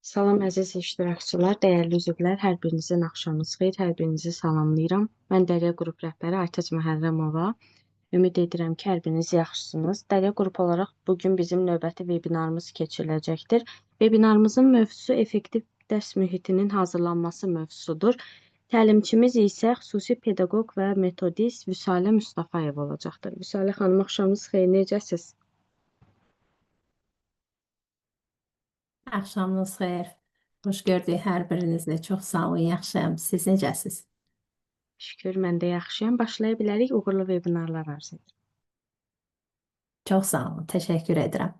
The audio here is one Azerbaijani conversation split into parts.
Salam əziz iştirakçılar, dəyərli üzvlər, hər birinizin axşamınız xeyir, hər birinizi salamlayıram. Mən Dərya qrup rəhbəri Aytac Məhərrəmova. Ümid edirəm ki, hər biriniz yaxşısınız. Dərya qrup olaraq bugün bizim növbəti vebinarımız keçiriləcəkdir. Vebinarımızın mövzusu effektiv dərs mühitinin hazırlanması mövzusudur. Təlimçimiz isə xüsusi pedaqoq və metodist Vüsalə Mustafayev olacaqdır. Vüsalə xanım, axşamınız xeyir, necəsiz? Axşamınız xeyir. Xoş gördük hər birinizi. Çox sağ olun, yaxşıyam. Siz necəsiz? Şükür, mən də yaxşıyam. Başlaya bilərik, uğurlu vebinarlar arzu edirəm. Çox sağ olun, təşəkkür edirəm.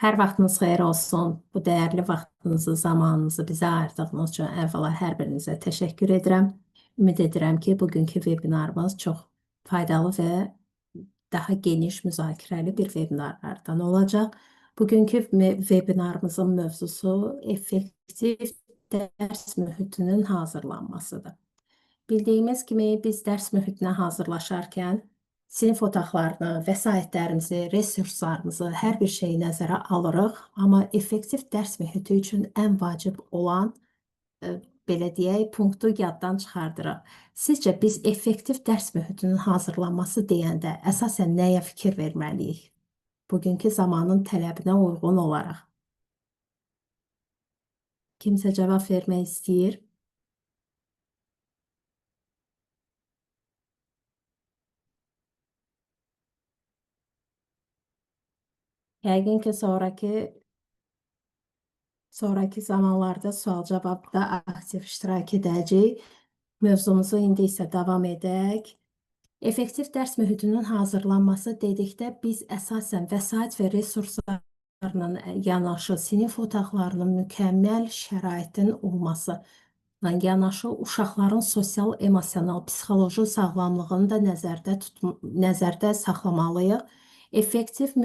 Hər vaxtınız xeyir olsun. Bu dəyərli vaxtınızı, zamanınızı bizə ayırdığınız üçün əvvəla hər birinizə təşəkkür edirəm. Ümid edirəm ki, bugünkü vebinarımız çox faydalı və daha geniş müzakirəli bir vebinarlardan olacaq. Bugünkü vebinarımızın mövzusu effektiv dərs mühitinin hazırlanmasıdır. Bildiyimiz kimi biz dərs mühitinə hazırlaşarkən sinif otaqlarını, vəsaitlərimizi, resurslarımızı, hər bir şeyi nəzərə alırıq. Amma effektiv dərs mühiti üçün ən vacib olan, belə deyək, punktu yaddan çıxardırıq. Sizcə biz effektiv dərs mühitinin hazırlanması deyəndə əsasən nəyə fikir verməliyik? Bugünkü zamanın tələbinə uyğun olaraq. Kimsə cavab vermək istəyir? Yəqin ki, sonraki zamanlarda sual-cavabda aktiv iştirak edəcək. Mövzumuzu indi isə davam edək. Effektiv dərs mühitinin hazırlanması dedikdə biz əsasən vəsait və resurslarla yanaşı sinif otaqlarının mükəmməl şəraitin olması, yanaşı uşaqların sosial, emosional, psixoloji sağlamlığını da nəzərdə saxlamalıyıq. Effektiv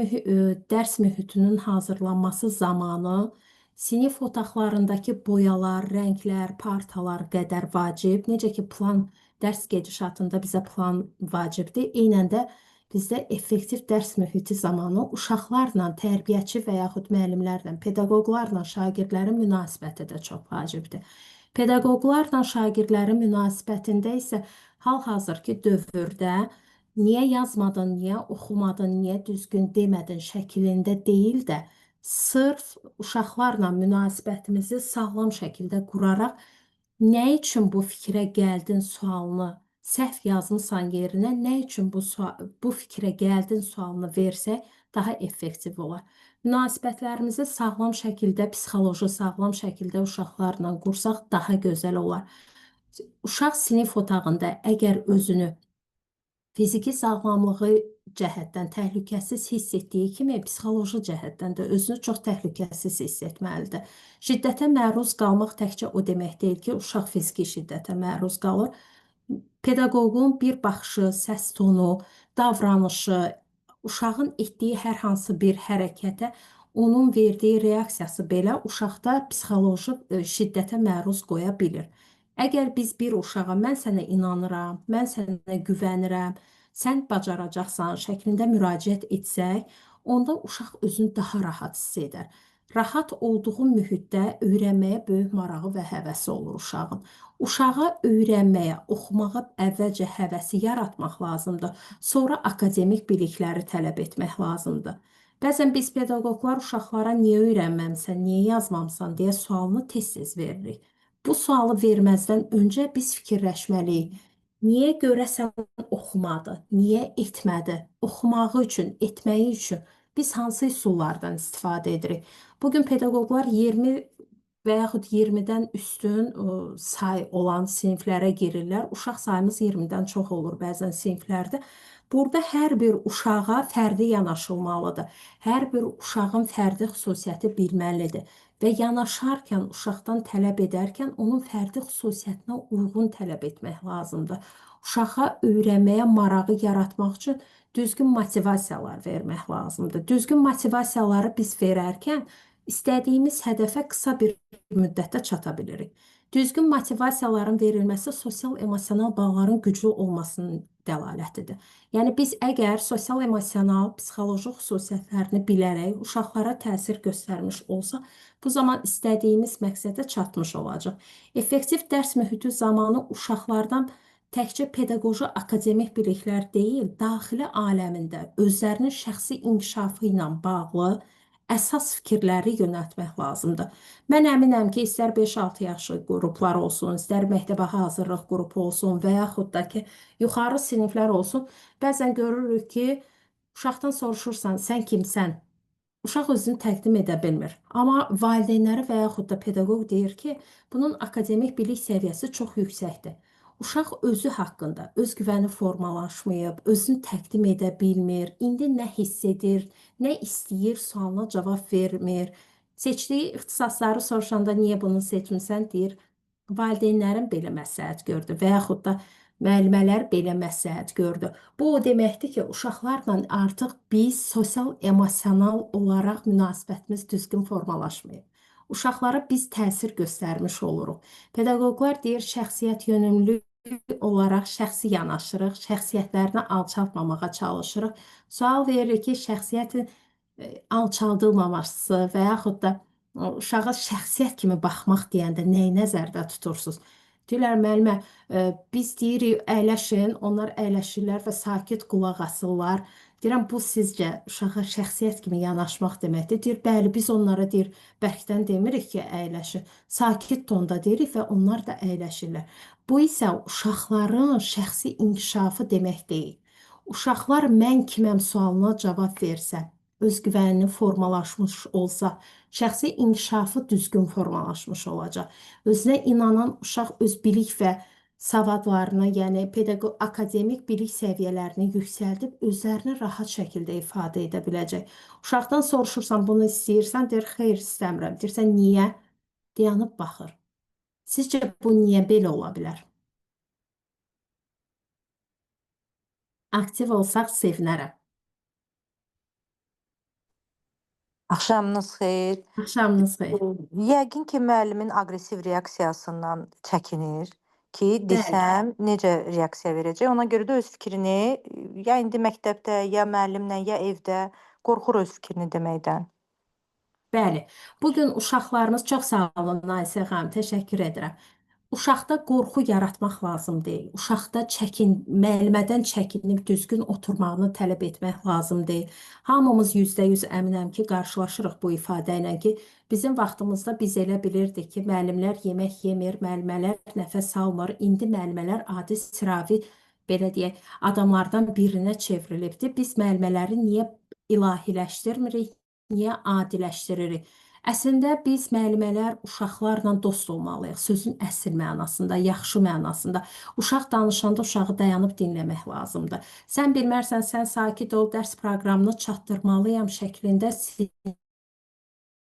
dərs mühitinin hazırlanması zamanı sinif otaqlarındakı boyalar, rənglər, partalar qədər vacib. Necə ki, dərs gedişatında bizə plan vacibdir. Eynən də bizdə effektiv dərs mühiti zamanı uşaqlarla, tərbiyəçi və yaxud müəllimlərlə, pedaqoqlarla şagirdlərin münasibəti də çox vacibdir. Pedaqoqlarla şagirdlərin münasibətində isə hal-hazırki dövrdə niyə yazmadın, niyə oxumadın, niyə düzgün demədin şəklində deyil də, sırf uşaqlarla münasibətimizi sağlam şəkildə quraraq, nə üçün bu fikrə gəldin sualını səhv yazmısan yerinə, nə üçün bu fikrə gəldin sualını versək, daha effektiv olar. Münasibətlərimizi sağlam şəkildə, psixoloji sağlam şəkildə uşaqlarla qursaq daha gözəl olar. Uşaq sinif otağında əgər özünü fiziki sağlamlığı cəhətdən təhlükəsiz hiss etdiyi kimi, psixoloji cəhətdən də özünü çox təhlükəsiz hiss etməlidir. Şiddətə məruz qalmaq təkcə o demək deyil ki, uşaq fiziki şiddətə məruz qalır. Pedaqoqun bir baxışı, səs tonu, davranışı, uşağın etdiyi hər hansı bir hərəkətə onun verdiyi reaksiyası belə uşaqda psixoloji şiddətə məruz qoya bilir. Əgər biz bir uşağa mən sənə inanıram, mən sənə güvənirəm, sən bacaracaqsan şəklində müraciət etsək, onda uşaq özünü daha rahat hiss edər. Rahat olduğu mühitdə öyrənməyə böyük marağı və həvəsi olur uşağın. Uşağa öyrənməyə, oxumağa əvvəlcə həvəsi yaratmaq lazımdır. Sonra akademik bilikləri tələb etmək lazımdır. Bəzən biz pedaqoqlar uşaqlara niyə öyrənməmsən, niyə yazmamısan deyə sualını tez-tez veririk. Bu sualı verməzdən öncə biz fikirləşməliyik. Niyə görəsən oxumadı, niyə etmədi? Oxumağı üçün, etməyi üçün biz hansı üsullardan istifadə edirik? Bugün pedaqoqlar 20 və yaxud 20-dən üstün say olan siniflərə girirlər. Uşaq sayımız 20-dən çox olur bəzən siniflərdə. Burada hər bir uşağa fərdi yanaşılmalıdır. Hər bir uşağın fərdi xüsusiyyəti bilməlidir. Və yanaşarkən, uşaqdan tələb edərkən onun fərdi xüsusiyyətinə uyğun tələb etmək lazımdır. Uşağa öyrənməyə marağı yaratmaq üçün düzgün motivasiyalar vermək lazımdır. Düzgün motivasiyaları biz verərkən istədiyimiz hədəfə qısa bir müddətdə çata bilirik. Düzgün motivasiyaların verilməsi sosial emosional bağların güclü olmasının dəlalətidir. Yəni biz əgər sosial-emosional, psixoloji xüsusiyyətlərini bilərək uşaqlara təsir göstərmiş olsa, bu zaman istədiyimiz məqsədə çatmış olacaq. Effektiv dərs mühiti zamanı uşaqlardan təkcə pedaqoji akademik biliklər deyil, daxili aləmində özlərinin şəxsi inkişafı ilə bağlı əsas fikirləri yönəltmək lazımdır. Mən əminəm ki, istər 5-6 yaşlı qruplar olsun, istər məktəbə hazırlıq qrupu olsun və yaxud da ki, yuxarı siniflər olsun, bəzən görürük ki, uşaqdan soruşursan, sən kimsən? Uşaq özünü təqdim edə bilmir. Amma valideynləri və yaxud da pedaqoq deyir ki, bunun akademik bilik səviyyəsi çox yüksəkdir. Uşaq özü haqqında özgüvəni formalaşmayıb, özünü təqdim edə bilmir, indi nə hiss edir, nə istəyir, sualına cavab vermir. Seçdiyi ixtisasları soruşanda niyə bunu seçmisən deyir, valideynlərim belə məsləhət gördü və yaxud da müəllimələr belə məsləhət gördü. Bu o deməkdir ki, uşaqlarla artıq biz sosial-emosional olaraq münasibətimiz düzgün formalaşmayıb. Uşaqlara biz təsir göstərmiş oluruq. Pedaqoqlar deyir, şəxsiyyət yönümlü olaraq şəxsi yanaşırıq, şəxsiyyətlərini alçaltmamağa çalışırıq. Sual veririk ki, şəxsiyyətin alçaldılmaması və yaxud da uşağa şəxsiyyət kimi baxmaq deyəndə nəyi nəzərdə tutursunuz? Deyirlər, müəllimə, biz deyirik, əyləşin, onlar əyləşirlər və sakit qulaq asırlar. Deyirəm, bu sizcə uşağa şəxsiyyət kimi yanaşmaq deməkdir. Deyir, bəli, biz onlara deyir, bərkdən demirik ki, əyləşin. Sakit tonda deyirik və onlar da əyləşirlər. Bu isə uşaqların şəxsi inkişafı demək deyil. Uşaqlar mən kiməm sualına cavab versə, özgüvənini formalaşmış olsa, şəxsi inkişafı düzgün formalaşmış olacaq. Özünə inanan uşaq öz bilik və savadlarını, yəni pedaqoq akademik bilik səviyyələrini yüksəldib özlərini rahat şəkildə ifadə edə biləcək. Uşaqdan soruşursan, bunu istəyirsən, deyir, xeyr istəmirəm. Deyirsən, niyə? Dayanıb baxır. Sizcə bu niyə belə ola bilər? Aktiv olsaq sevinərəm. Axşamınız xeyir. Axşamınız xeyir. Yəqin ki, müəllimin aqressiv reaksiyasından çəkinir ki, desəm necə reaksiya verəcək. Ona görə də öz fikrini ya indi məktəbdə, ya müəllimlə, ya evdə qorxur öz fikrini deməkdən. Bəli, bugün uşaqlarımız çox sağ olun, Nasiyə xanım, təşəkkür edirəm. Uşaqda qorxu yaratmaq lazım deyil. Uşaqda müəllimədən çəkinib düzgün oturmağını tələb etmək lazım deyil. Hamımız %100 əminəm ki, qarşılaşırıq bu ifadə ilə ki, bizim vaxtımızda biz elə bilirdik ki, müəllimlər yemək yemir, müəllimələr nəfəs almır. İndi müəllimələr adi sıravi, belə deyək, adamlardan birinə çevrilibdir. Biz müəllimələri niyə ilahiləşdirmirik, niyə adiləşdiririk? Əslində biz müəllimələr uşaqlarla dost olmalıyıq. Sözün əsl mənasında, yaxşı mənasında. Uşaq danışanda uşağı dayanıb dinləmək lazımdır. Sən bilmərsən, sən sakit ol, dərs proqramını çatdırmalıyam şəklində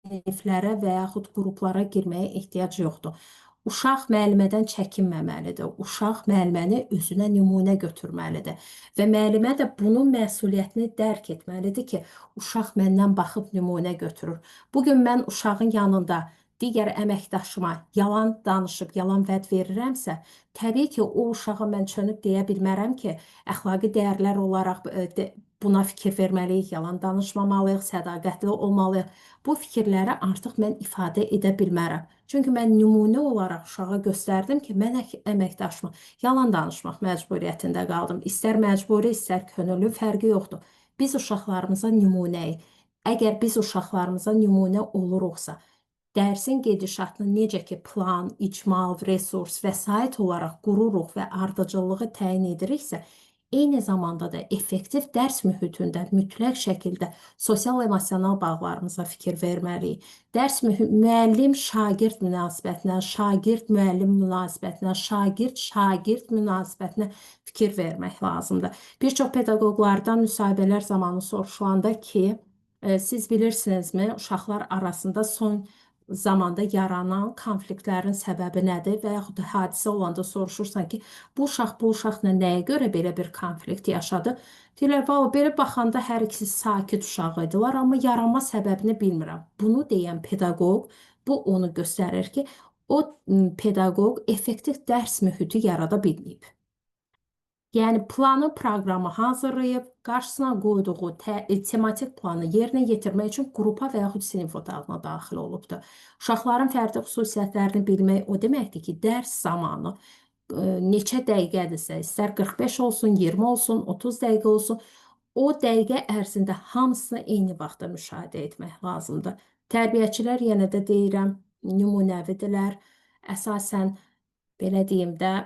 siniflərə və yaxud qruplara girməyə ehtiyac yoxdur. Uşaq müəllimədən çəkinməməlidir. Uşaq müəlliməni özünə nümunə götürməlidir. Və müəllimə də bunun məsuliyyətini dərk etməlidir ki, uşaq məndən baxıb nümunə götürür. Bugün mən uşağın yanında digər əməkdaşıma yalan danışıb, yalan vəd verirəmsə, təbii ki, o uşağa mən çönüb deyə bilmərəm ki, əxlaqi dəyərlər olaraq buna fikir verməliyik, yalan danışmamalıyıq, sədaqətli olmalıyıq. Bu fikirləri artıq mən ifadə edə bilmərəm. Çünki mən nümunə olaraq uşağa göstərdim ki, mən əməkdaşıma yalan danışmaq məcburiyyətində qaldım. İstər məcburi, istər könüllü fərqi yoxdur. Biz uşaqlarımıza nümunəyik. Əgər biz uşaqlarımıza nümunə oluruqsa, dərsin gedişatını necə ki plan, icmal, resurs və s. olaraq qururuq və ardıcıllığı təyin ediriksə, eyni zamanda da effektiv dərs mühitində mütləq şəkildə sosial-emosional bağlarımıza fikir verməliyik. Dərs müəllim-şagird münasibətinə, şagird-müəllim münasibətinə, şagird-şagird münasibətinə fikir vermək lazımdır. Bir çox pedaqoqlardan müsahibələr zamanı soruşulanda ki, siz bilirsinizmi, uşaqlar arasında son zamanda yaranan konfliktlərin səbəbi nədir və yaxud da hadisə olanda soruşursan ki, bu uşaqla nəyə görə belə bir konflikt yaşadı? Deyirlər, belə baxanda hər ikisi sakit uşaq idilər, amma yaranma səbəbini bilmirəm. Bunu deyən pedaqoq, bu onu göstərir ki, o pedaqoq effektiv dərs mühiti yarada bilməyib. Yəni planı, proqramı hazırlayıb, qarşısına qoyduğu tematik planı yerinə yetirmək üçün qrupa və yaxud sinif otağına daxil olubdur. Uşaqların fərdi xüsusiyyətlərini bilmək o deməkdir ki, dərs zamanı neçə dəqiqədirsə, istər 45 olsun, 20 olsun, 30 dəqiqə olsun, o dəqiqə ərzində hamısını eyni vaxtda müşahidə etmək lazımdır. Tərbiyəçilər, yenə də deyirəm, nümunəvidirlər. Əsasən, belə deyim də,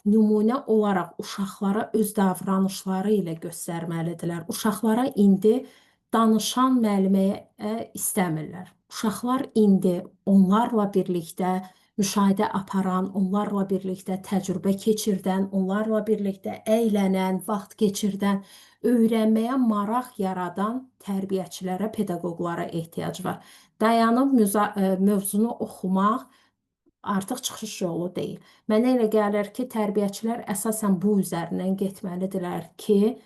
nümunə olaraq uşaqlara öz davranışları ilə göstərməlidirlər. Uşaqlara indi danışan müəlliməyə istəmirlər. Uşaqlar indi onlarla birlikdə müşahidə aparan, onlarla birlikdə təcrübə keçirdən, onlarla birlikdə əylənən, vaxt keçirdən, öyrənməyə maraq yaradan tərbiyəçilərə, pedaqoqlara ehtiyac var. Dayanıb mövzunu oxumaq artıq çıxış yolu deyil. Mənə elə gəlir ki, tərbiyəçilər əsasən bu üzərindən getməlidirlər ki,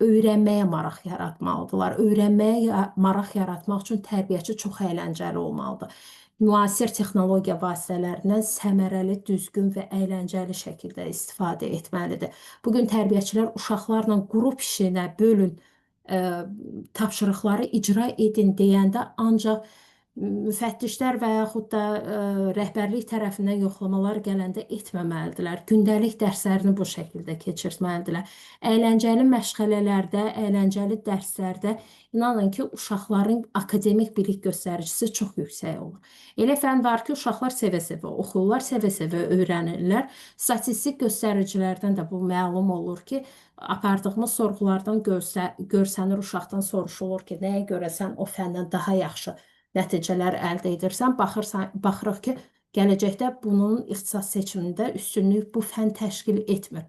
öyrənməyə maraq yaratmalıdırlar. Öyrənməyə maraq yaratmaq üçün tərbiyəçi çox əyləncəli olmalıdır. Müasir texnologiya vasitələrindən səmərəli, düzgün və əyləncəli şəkildə istifadə etməlidir. Bugün tərbiyəçilər uşaqlarla qrup işinə bölün, tapşırıqları icra edin deyəndə ancaq müfəttişlər və yaxud da rəhbərlik tərəfindən yoxlamalar gələndə etməməlidirlər. Gündəlik dərslərini bu şəkildə keçirtməlidirlər. Əyləncəli məşğələlərdə, əyləncəli dərslərdə inanın ki, uşaqların akademik bilik göstəricisi çox yüksək olur. Elə fən var ki, uşaqlar sevə-sevə oxuyurlar, sevə-sevə öyrənirlər. Statistik göstəricilərdən də bu məlum olur ki, apardığımız sorğulardan görsənir, uşaqdan soruşulur ki, nəyə görə sən o fəndən daha yaxşı nəticələr əldə edirsən, baxırıq ki, gələcəkdə bunun ixtisas seçimində üstünlük bu fən təşkil etmir.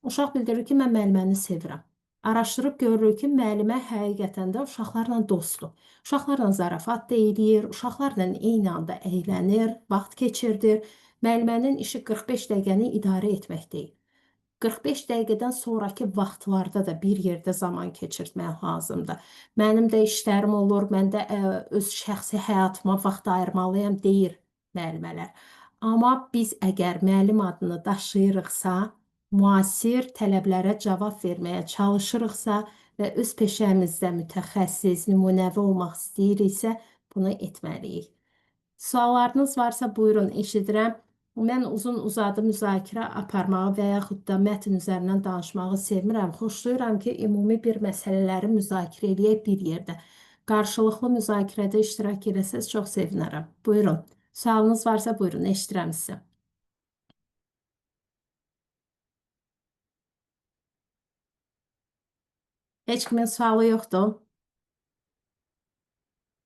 Uşaq bildirir ki, mən müəlliməni sevirəm. Araşdırıb görürük ki, müəllimə həqiqətən də uşaqlarla dostdur. Uşaqlarla zarafat da eləyir, uşaqlarla eyni anda əylənir, vaxt keçirdir. Müəllimənin işi 45 dəqiqəni idarə etmək deyil. 45 dəqiqədən sonraki vaxtlarda da bir yerdə zaman keçirtmək lazımdır. Mənim də işlərim olur, mən də öz şəxsi həyatıma vaxt ayırmalıyam, deyir müəllimələr. Amma biz əgər müəllim adını daşıyırıqsa, müasir tələblərə cavab verməyə çalışırıqsa və öz peşəmizdə mütəxəssis, nümunəvi olmaq istəyiriksə, bunu etməliyik. Suallarınız varsa buyurun, eşidirəm. Mən uzun-uzadı müzakirə aparmağı və yaxud da mətn üzərindən danışmağı sevmirəm. Xoşlayıram ki, ümumi bir məsələləri müzakirə eləyək bir yerdə. Qarşılıqlı müzakirədə iştirak eləsəz çox sevinərəm. Buyurun. Sualınız varsa buyurun, eşidirəm sizi. Heç kimin sualı yoxdur.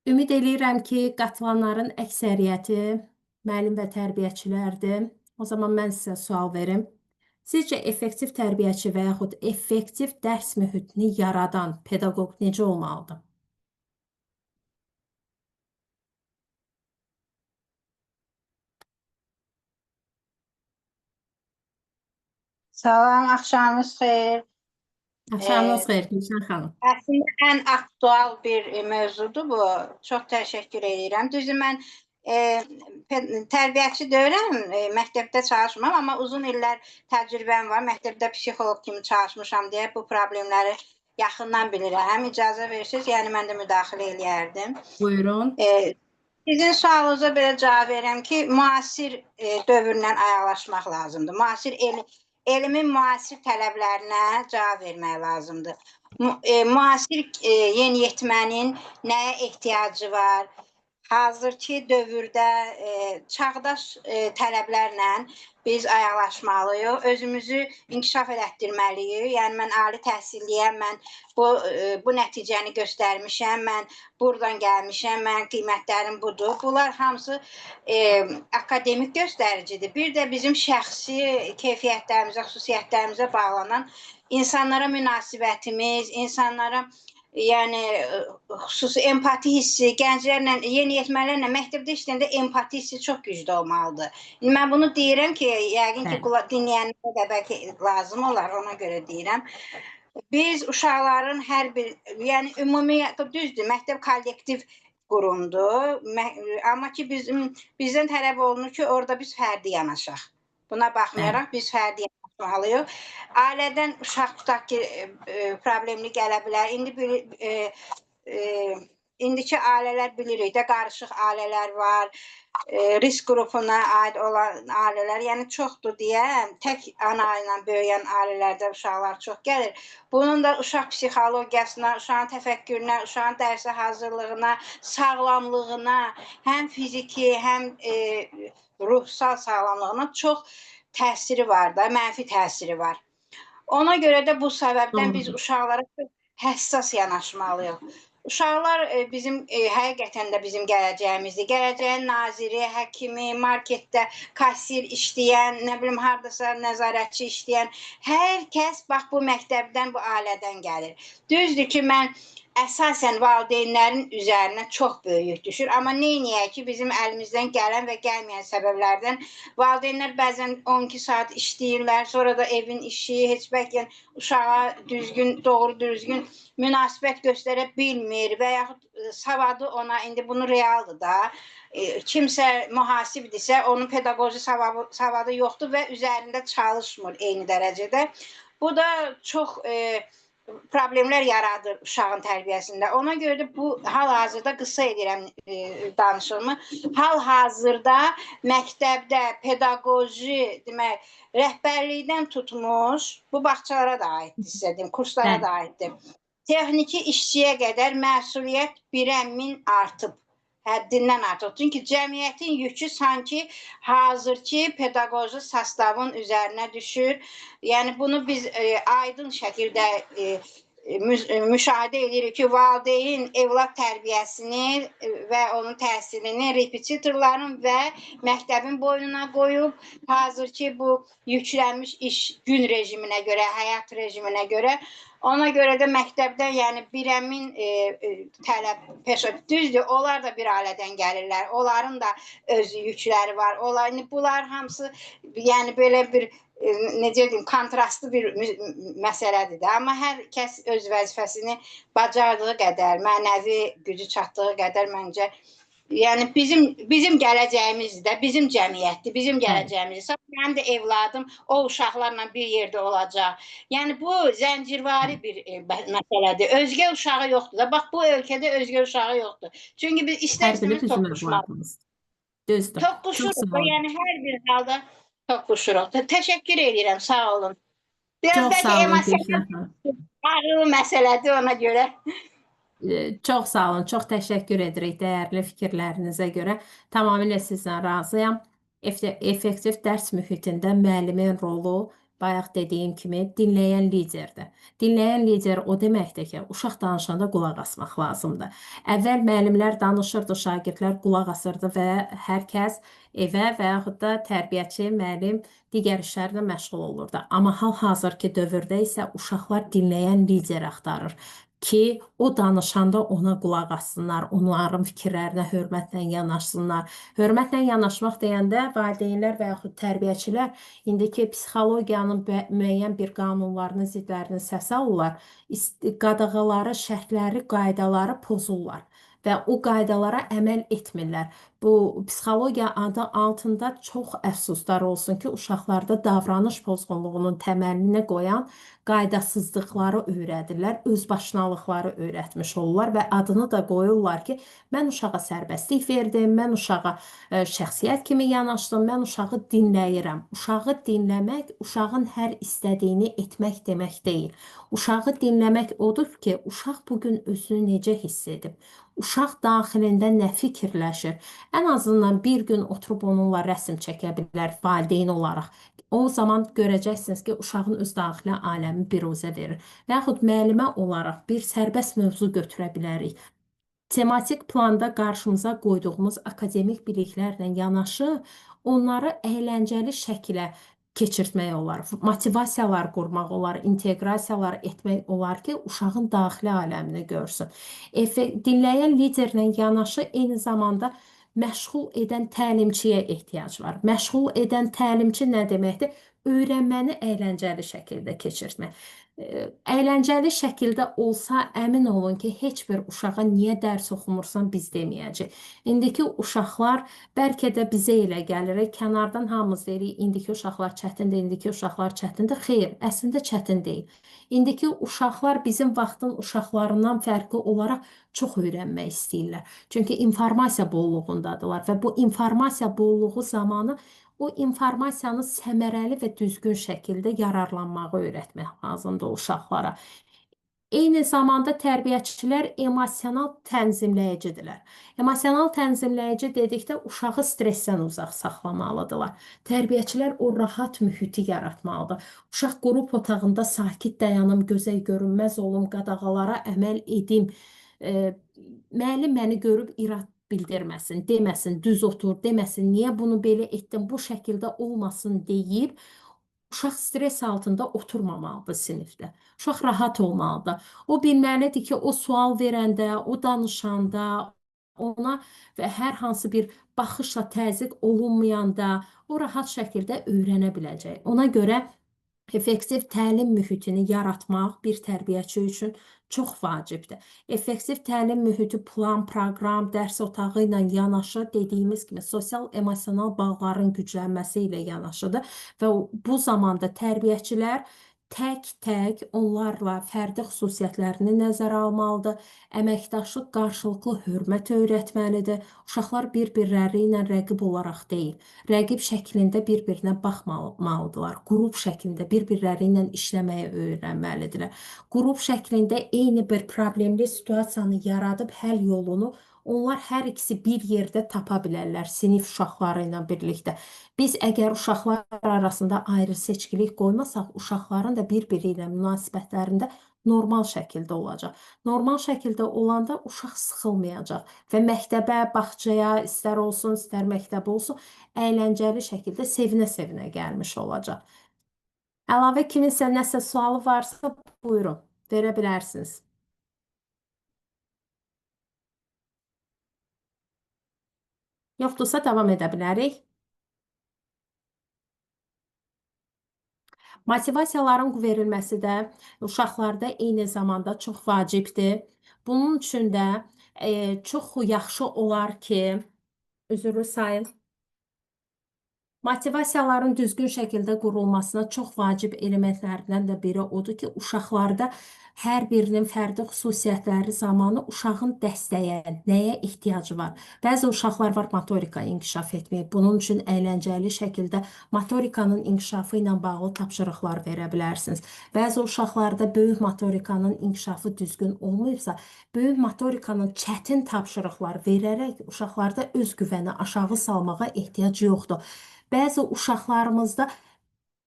Ümid eləyirəm ki, qatılanların əksəriyyəti müəllim və tərbiyəçilərdir. O zaman mən sizə sual verim. Sizcə effektiv tərbiyəçi və yaxud effektiv dərs mühitini yaradan pedaqoq necə olmalıdır? Salam, axşamınız xeyir. Axşamınız xeyir, Gülşən xanım. Əslində ən aktual bir mövzudur bu. Çox təşəkkür edirəm. Düzdür, mən tərbiyəçi deyiləm, məktəbdə çalışmam, amma uzun illər təcrübəm var. Məktəbdə psixoloq kimi çalışmışam deyə bu problemləri yaxından bilirəm. İcazə verirsiniz, yəni mən də müdaxilə eləyərdim. Buyurun. Sizin sualınıza belə cavab verəm ki, müasir dövrlə ayaqlaşmaq lazımdır. Elmin müasir tələblərinə cavab vermək lazımdır. Müasir yeniyetmənin nəyə ehtiyacı var? Hazırki dövrdə çağdaş tələblərlə biz ayaqlaşmalıyıq, özümüzü inkişaf elətdirməliyik. Yəni mən ali təhsilliyəm, mən bu nəticəni göstərmişəm, mən buradan gəlmişəm, mənim qiymətlərim budur. Bunlar hamısı akademik göstəricidir. Bir də bizim şəxsi keyfiyyətlərimizə, xüsusiyyətlərimizə bağlanan insanlara münasibətimiz, insanlara yəni xüsusi empati hissi, gənclərlə, yeniyetmələrlə məktəbdə işləyəndə empati hissi çox güclü olmalıdır. Mən bunu deyirəm ki, yəqin ki, dinləyənlərə də bəlkə lazım olar, ona görə deyirəm. Biz uşaqların hər bir, yəni ümumi, düzdür, məktəb kollektiv qurumdur, amma ki, bizdən tələb olunur ki, orada biz fərdi yanaşaq. Buna baxmayaraq biz fərdi yanaşaq. yanaşmalıyıq. Ailədən uşaq tutaq ki, problemli gələ bilər. İndiki ailələr bilirik də, qarışıq ailələr var, risk qrupuna aid olan ailələr, yəni çoxdur deyə, tək ana ilə böyüyən ailələrdə uşaqlar çox gəlir. Bunun da uşaq psixologiyasına, uşağın təfəkkürünə, uşağın dərsə hazırlığına, sağlamlığına, həm fiziki, həm ruhsal sağlamlığına çox təsiri var da, mənfi təsiri var. Ona görə də bu səbəbdən biz Doğrudur. uşaqlara çox həssas yanaşmalıyıq. Uşaqlar bizim həqiqətən də bizim gələcəyimizdir. Gələcəyin naziri, həkimi, marketdə kassir işləyən, nə bilim hardasa nəzarətçi işləyən hər kəs bax bu məktəbdən, bu ailədən gəlir. Düzdür ki, mən əsasən valideynlərin üzərinə çox böyük yük düşür. Amma neyniyək ki, bizim əlimizdən gələn və gəlməyən səbəblərdən valideynlər bəzən 12 saat işləyirlər, sonra da evin işi, heç bəlkə uşağa doğru düzgün münasibət göstərə bilmir və yaxud savadı ona, indi bunu realdır da, kimsə mühasibdirsə, onun pedaqoji savadı yoxdur və üzərində çalışmır eyni dərəcədə. Bu da çox problemlər yaradır uşağın tərbiyəsində. Ona görə də bu hal-hazırda qısa edirəm danışığımı. Hal-hazırda məktəbdə pedaqoji, demək, rəhbərlikdən tutmuş, bu bağçalara da aiddir, sizə deyim, kurslara da aiddir. Texniki işçiyə qədər məsuliyyət 1/1000 artıb. Həddindən artıq. Çünki cəmiyyətin yükü sanki hazırki pedaqoji sastavın üzərinə düşür. Yəni bunu biz aydın şəkildə müşahidə edirik ki, valideyn evlad tərbiyəsini və onun təhsilini repetitorların və məktəbin boynuna qoyub, hazırki bu yüklənmiş iş gün rejiminə görə, həyat rejiminə görə. Ona görə də məktəbdən, yəni 1/1000 tələb peşə, düzdür, onlar da bir ailədən gəlirlər. Onların da öz yükləri var. Bunlar hamısı, yəni belə bir, necə deyim, kontrastlı bir məsələdir də. Amma hər kəs öz vəzifəsini bacardığı qədər, mənəvi gücü çatdığı qədər məncə, yəni bizim gələcəyimizdir də, bizim cəmiyyətdir, bizim gələcəyimizdir. Mənim də evladım o uşaqlarla bir yerdə olacaq. Yəni bu zəncirvari bir məsələdir. Özgə uşağı yoxdur da. Bax bu ölkədə özgə uşağı yoxdur. Çünki biz istərsiniz toqquşmalıyıq. Düzdür. Toqquşuruq da, yəni hər bir halda toqquşuruq. Təşəkkür edirəm, sağ olun. Biraz Çox sağ bəlkə olun emosiyon Gülşən. ağır məsələdir ona görə. Çox sağ olun, çox təşəkkür edirik dəyərli fikirlərinizə görə. Tamamilə sizlə razıyam. Effektiv dərs mühitində müəllimin rolu, bayaq dediyim kimi, dinləyən liderdir. Dinləyən lider o deməkdir ki, uşaq danışanda qulaq asmaq lazımdır. Əvvəl müəllimlər danışırdı, şagirdlər qulaq asırdı və hər kəs evə və yaxud da tərbiyəçi, müəllim digər işlərlə məşğul olurdu. Amma hal-hazırki dövrdə isə uşaqlar dinləyən lider axtarır ki, o danışanda ona qulaq assınlar, onların fikirlərinə hörmətlə yanaşsınlar. Hörmətlə yanaşmaq deyəndə valideynlər və yaxud tərbiyəçilər indiki psixologiyanın müəyyən bir qanunlarını, zidlərini səsə alırlar, qadağaları, şərtləri, qaydaları pozurlar və o qaydalara əməl etmirlər. Bu psixologiya adı altında çox əfsuslar olsun ki, uşaqlarda davranış pozğunluğunun təməlini qoyan qaydasızlıqları öyrədirlər, özbaşınalıqları öyrətmiş olurlar və adını da qoyurlar ki, mən uşağa sərbəstlik verdim, mən uşağa şəxsiyyət kimi yanaşdım, mən uşağı dinləyirəm. Uşağı dinləmək, uşağın hər istədiyini etmək demək deyil. Uşağı dinləmək odur ki, uşaq bugün özünü necə hiss edib? Uşaq daxilində nə fikirləşir? Ən azından bir gün oturub onunla rəsm çəkə bilər valideyn olaraq. O zaman görəcəksiniz ki, uşağın öz daxili aləmi biruzə verir. Və yaxud müəllimə olaraq bir sərbəst mövzu götürə bilərik. Tematik planda qarşımıza qoyduğumuz akademik biliklərlə yanaşı, onları əyləncəli şəkilə keçirtmək olar, motivasiyalar qurmaq olar, inteqrasiyalar etmək olar ki, uşağın daxili aləmini görsün. Dinləyən liderlə yanaşı eyni zamanda məşğul edən təlimçiyə ehtiyac var. Məşğul edən təlimçi nə deməkdir? öyrənməni əyləncəli şəkildə keçirtmək. Əyləncəli şəkildə olsa, əmin olun ki, heç bir uşağa niyə dərs oxumursan biz deməyəcək. İndiki uşaqlar bəlkə də bizə elə gəlir, kənardan hamımız deyirik, indiki uşaqlar çətindir, indiki uşaqlar çətindir. Xeyr, əslində çətin deyil. İndiki uşaqlar bizim vaxtın uşaqlarından fərqli olaraq çox öyrənmək istəyirlər. Çünki informasiya bolluğundadılar və bu informasiya bolluğu zamanı o informasiyanı səmərəli və düzgün şəkildə yararlanmağı öyrətmək lazımdır uşaqlara. Eyni zamanda tərbiyəçilər emosional tənzimləyicidirlər. Emosional tənzimləyici dedikdə uşağı stressdən uzaq saxlamalıdırlar. Tərbiyəçilər o rahat mühiti yaratmalıdır. Uşaq qrup otağında sakit dayanım, gözə görünməz olum, qadağalara əməl edim. Müəllim məni görüb irad bildirməsin, deməsin, düz otur, deməsin, niyə bunu belə etdim, bu şəkildə olmasın deyib, uşaq stres altında oturmamalıdır sinifdə. Uşaq rahat olmalıdır. O bilməlidir ki, o sual verəndə, o danışanda, ona və hər hansı bir baxışla təzyiq olunmayanda o rahat şəkildə öyrənə biləcək. Ona görə effektiv təlim mühitini yaratmaq bir tərbiyəçi üçün çox vacibdir. Effektiv təlim mühiti plan, proqram, dərs otağı ilə yanaşı dediyimiz kimi sosial-emosional bağların güclənməsi ilə yanaşıdır və bu zamanda tərbiyəçilər tək-tək onlarla fərdi xüsusiyyətlərini nəzərə almalıdır. Əməkdaşlıq qarşılıqlı hörmət öyrətməlidir. Uşaqlar bir-birləri ilə rəqib olaraq deyil, rəqib şəklində bir-birinə baxmalıdırlar. Qrup şəklində bir-birləri ilə işləməyi öyrənməlidirlər. Qrup şəklində eyni bir problemli situasiyanı yaradıb həll yolunu onlar hər ikisi bir yerdə tapa bilərlər, sinif uşaqları ilə birlikdə. Biz əgər uşaqlar arasında ayrı seçkilik qoymasaq, uşaqların da bir-biri ilə münasibətlərində normal şəkildə olacaq. Normal şəkildə olanda uşaq sıxılmayacaq və məktəbə, bağçaya, istər olsun, istər məktəb olsun, əyləncəli şəkildə sevinə-sevinə gəlmiş olacaq. Əlavə kiminsə nəsə sualı varsa, buyurun, verə bilərsiniz. Yoxdursa davam edə bilərik. Motivasiyaların verilməsi də uşaqlarda eyni zamanda çox vacibdir. Bunun üçün də çox yaxşı olar ki, üzrlü sayın, motivasiyaların düzgün şəkildə qurulmasına çox vacib elementlərdən də biri odur ki, uşaqlarda hər birinin fərdi xüsusiyyətləri zamanı uşağın dəstəyə, nəyə ehtiyacı var. Bəzi uşaqlar var motorika inkişaf etməyib. Bunun üçün əyləncəli şəkildə motorikanın inkişafı ilə bağlı tapşırıqlar verə bilərsiniz. Bəzi uşaqlarda böyük motorikanın inkişafı düzgün olmayıbsa, böyük motorikanın çətin tapşırıqlar verərək uşaqlarda öz güvəni aşağı salmağa ehtiyac yoxdur. Bəzi uşaqlarımızda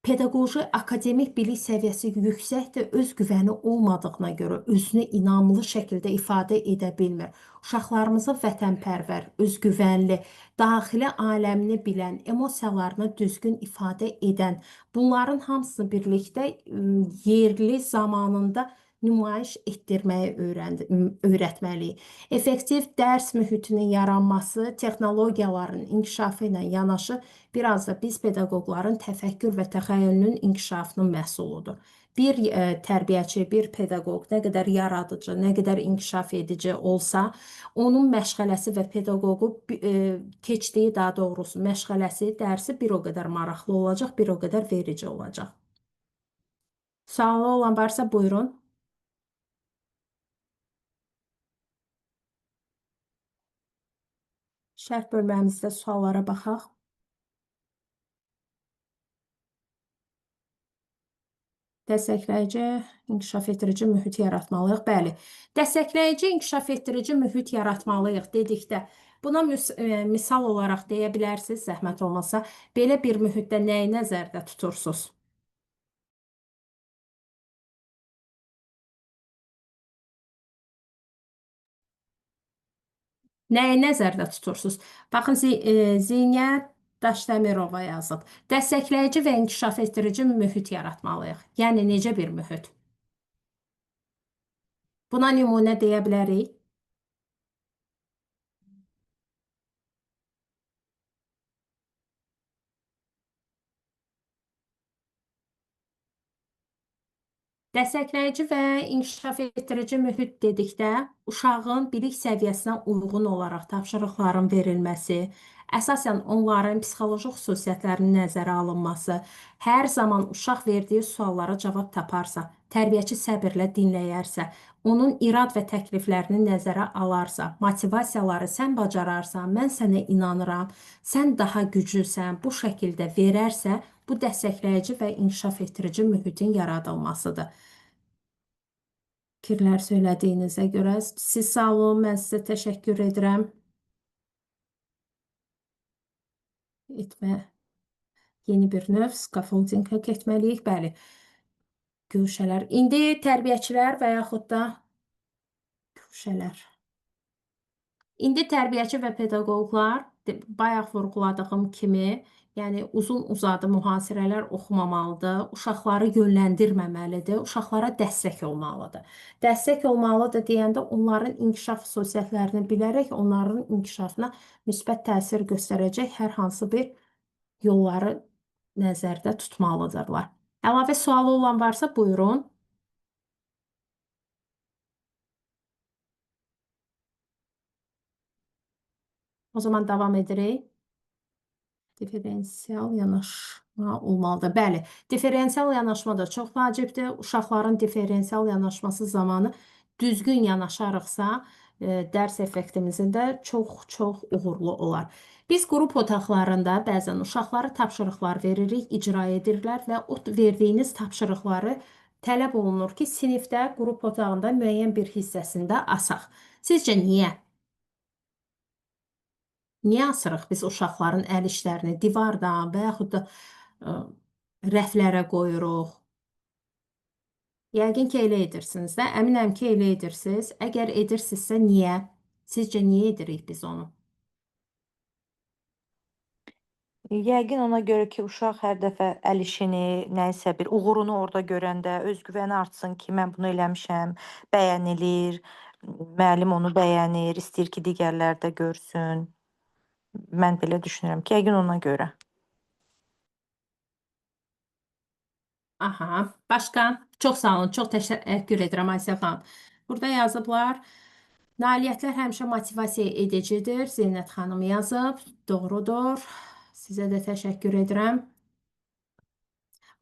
pedaqoji akademik bilik səviyyəsi yüksəkdir, öz güvəni olmadığına görə özünü inamlı şəkildə ifadə edə bilmir. Uşaqlarımızı vətənpərvər, özgüvənli, daxili aləmini bilən, emosiyalarını düzgün ifadə edən, bunların hamısını birlikdə yerli zamanında nümayiş etdirməyi öyrətməliyik. Effektiv dərs mühitinin yaranması, texnologiyaların inkişafı ilə yanaşı, biraz da biz pedaqoqların təfəkkür və təxəyyülünün inkişafının məhsuludur. Bir tərbiyəçi, bir pedaqoq nə qədər yaradıcı, nə qədər inkişaf edici olsa, onun məşğələsi və pedaqoqu keçdiyi, daha doğrusu məşğələsi, dərsi bir o qədər maraqlı olacaq, bir o qədər verici olacaq. Sualı olan varsa buyurun. Şərh bölməmizdə suallara baxaq. Dəstəkləyici, inkişaf etdirici mühit yaratmalıyıq. Bəli, dəstəkləyici, inkişaf etdirici mühit yaratmalıyıq dedikdə, buna misal olaraq deyə bilərsiniz, zəhmət olmasa, belə bir mühitdə nəyi nəzərdə tutursunuz? Nəyi nəzərdə tutursunuz? Baxın, Zeynət Daşdəmirova yazıb. Dəstəkləyici və inkişaf etdirici mühit yaratmalıyıq. Yəni, necə bir mühit? Buna nümunə deyə bilərik. Dəstəkləyici və inkişaf etdirici mühit dedikdə, uşağın bilik səviyyəsinə uyğun olaraq tapşırıqların verilməsi, əsasən onların psixoloji xüsusiyyətlərinin nəzərə alınması, hər zaman uşaq verdiyi suallara cavab taparsa, tərbiyəçi səbirlə dinləyərsə, onun irad və təkliflərini nəzərə alarsa, motivasiyaları sən bacararsan, mən sənə inanıram, sən daha güclüsən, bu şəkildə verərsə, bu dəstəkləyici və inkişaf etdirici mühitin yaradılmasıdır. Fikirlər söylədiyinizə görə siz sağ olun, mən sizə təşəkkür edirəm. Yeni bir növ scaffoldinga getməliyik, bəli. Güşələr. İndi tərbiyəçilər və yaxud da güşələr. İndi tərbiyəçi və pedaqoqlar bayaq vurğuladığım kimi, yəni uzun-uzadı mühasirələr oxumamalıdır, uşaqları yönləndirməməlidir, uşaqlara dəstək olmalıdır. Dəstək olmalıdır deyəndə onların inkişaf xüsusiyyətlərini bilərək onların inkişafına müsbət təsir göstərəcək hər hansı bir yolları nəzərdə tutmalıdırlar. Əlavə sualı olan varsa buyurun. O zaman davam edirik. Diferensial yanaşma olmalıdır. Bəli, diferensial yanaşma da çox vacibdir. Uşaqların diferensial yanaşması zamanı düzgün yanaşarıqsa, dərs effektimizin də çox uğurlu olar. Biz qrup otaqlarında bəzən uşaqlara tapşırıqlar veririk, icra edirlər və o verdiyiniz tapşırıqları tələb olunur ki, sinifdə, qrup otağında müəyyən bir hissəsində asaq. Sizcə niyə? Niyə asırıq biz uşaqların əl işlərini divardan və yaxud da rəflərə qoyuruq? Yəqin ki, elə edirsiniz də. Əminəm ki, elə edirsiniz. Əgər edirsinizsə, niyə? Sizcə niyə edirik biz onu? Yəqin ona görə ki, uşaq hər dəfə əl işini, nəyisə bir uğurunu orada görəndə özgüvəni artsın ki, mən bunu eləmişəm, bəyənilir, müəllim onu bəyənir, istəyir ki, digərləri də görsün. Mən belə düşünürəm ki, yəqin ona görə. Aha, başqa? Çox sağ olun, çox təşəkkür edirəm Aysə xanım. Burada yazıblar, nailiyyətlər həmişə motivasiya edicidir. Zeynət xanım yazıb, doğrudur. Sizə də təşəkkür edirəm.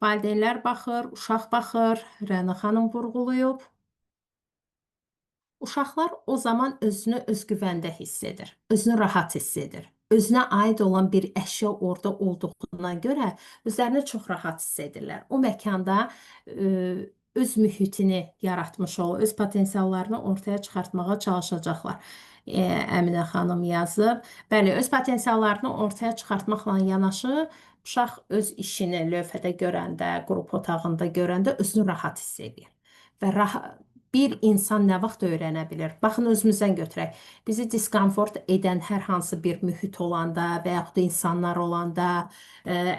Valideynlər baxır, uşaq baxır, Rəna xanım vurğulayıb. Uşaqlar o zaman özünü özgüvəndə hiss edir, özünü rahat hiss edir. Özünə aid olan bir əşya orada olduğuna görə özlərini çox rahat hiss edirlər. O məkanda öz mühitini yaratmış olur, öz potensiallarını ortaya çıxartmağa çalışacaqlar. Əminə xanım yazıb. Bəli, öz potensiallarını ortaya çıxartmaqla yanaşı, uşaq öz işini lövhədə görəndə, qrup otağında görəndə özünü rahat hiss edir. Və bir insan nə vaxt öyrənə bilir? Baxın, özümüzdən götürək. Bizi diskomfort edən hər hansı bir mühit olanda və yaxud da insanlar olanda,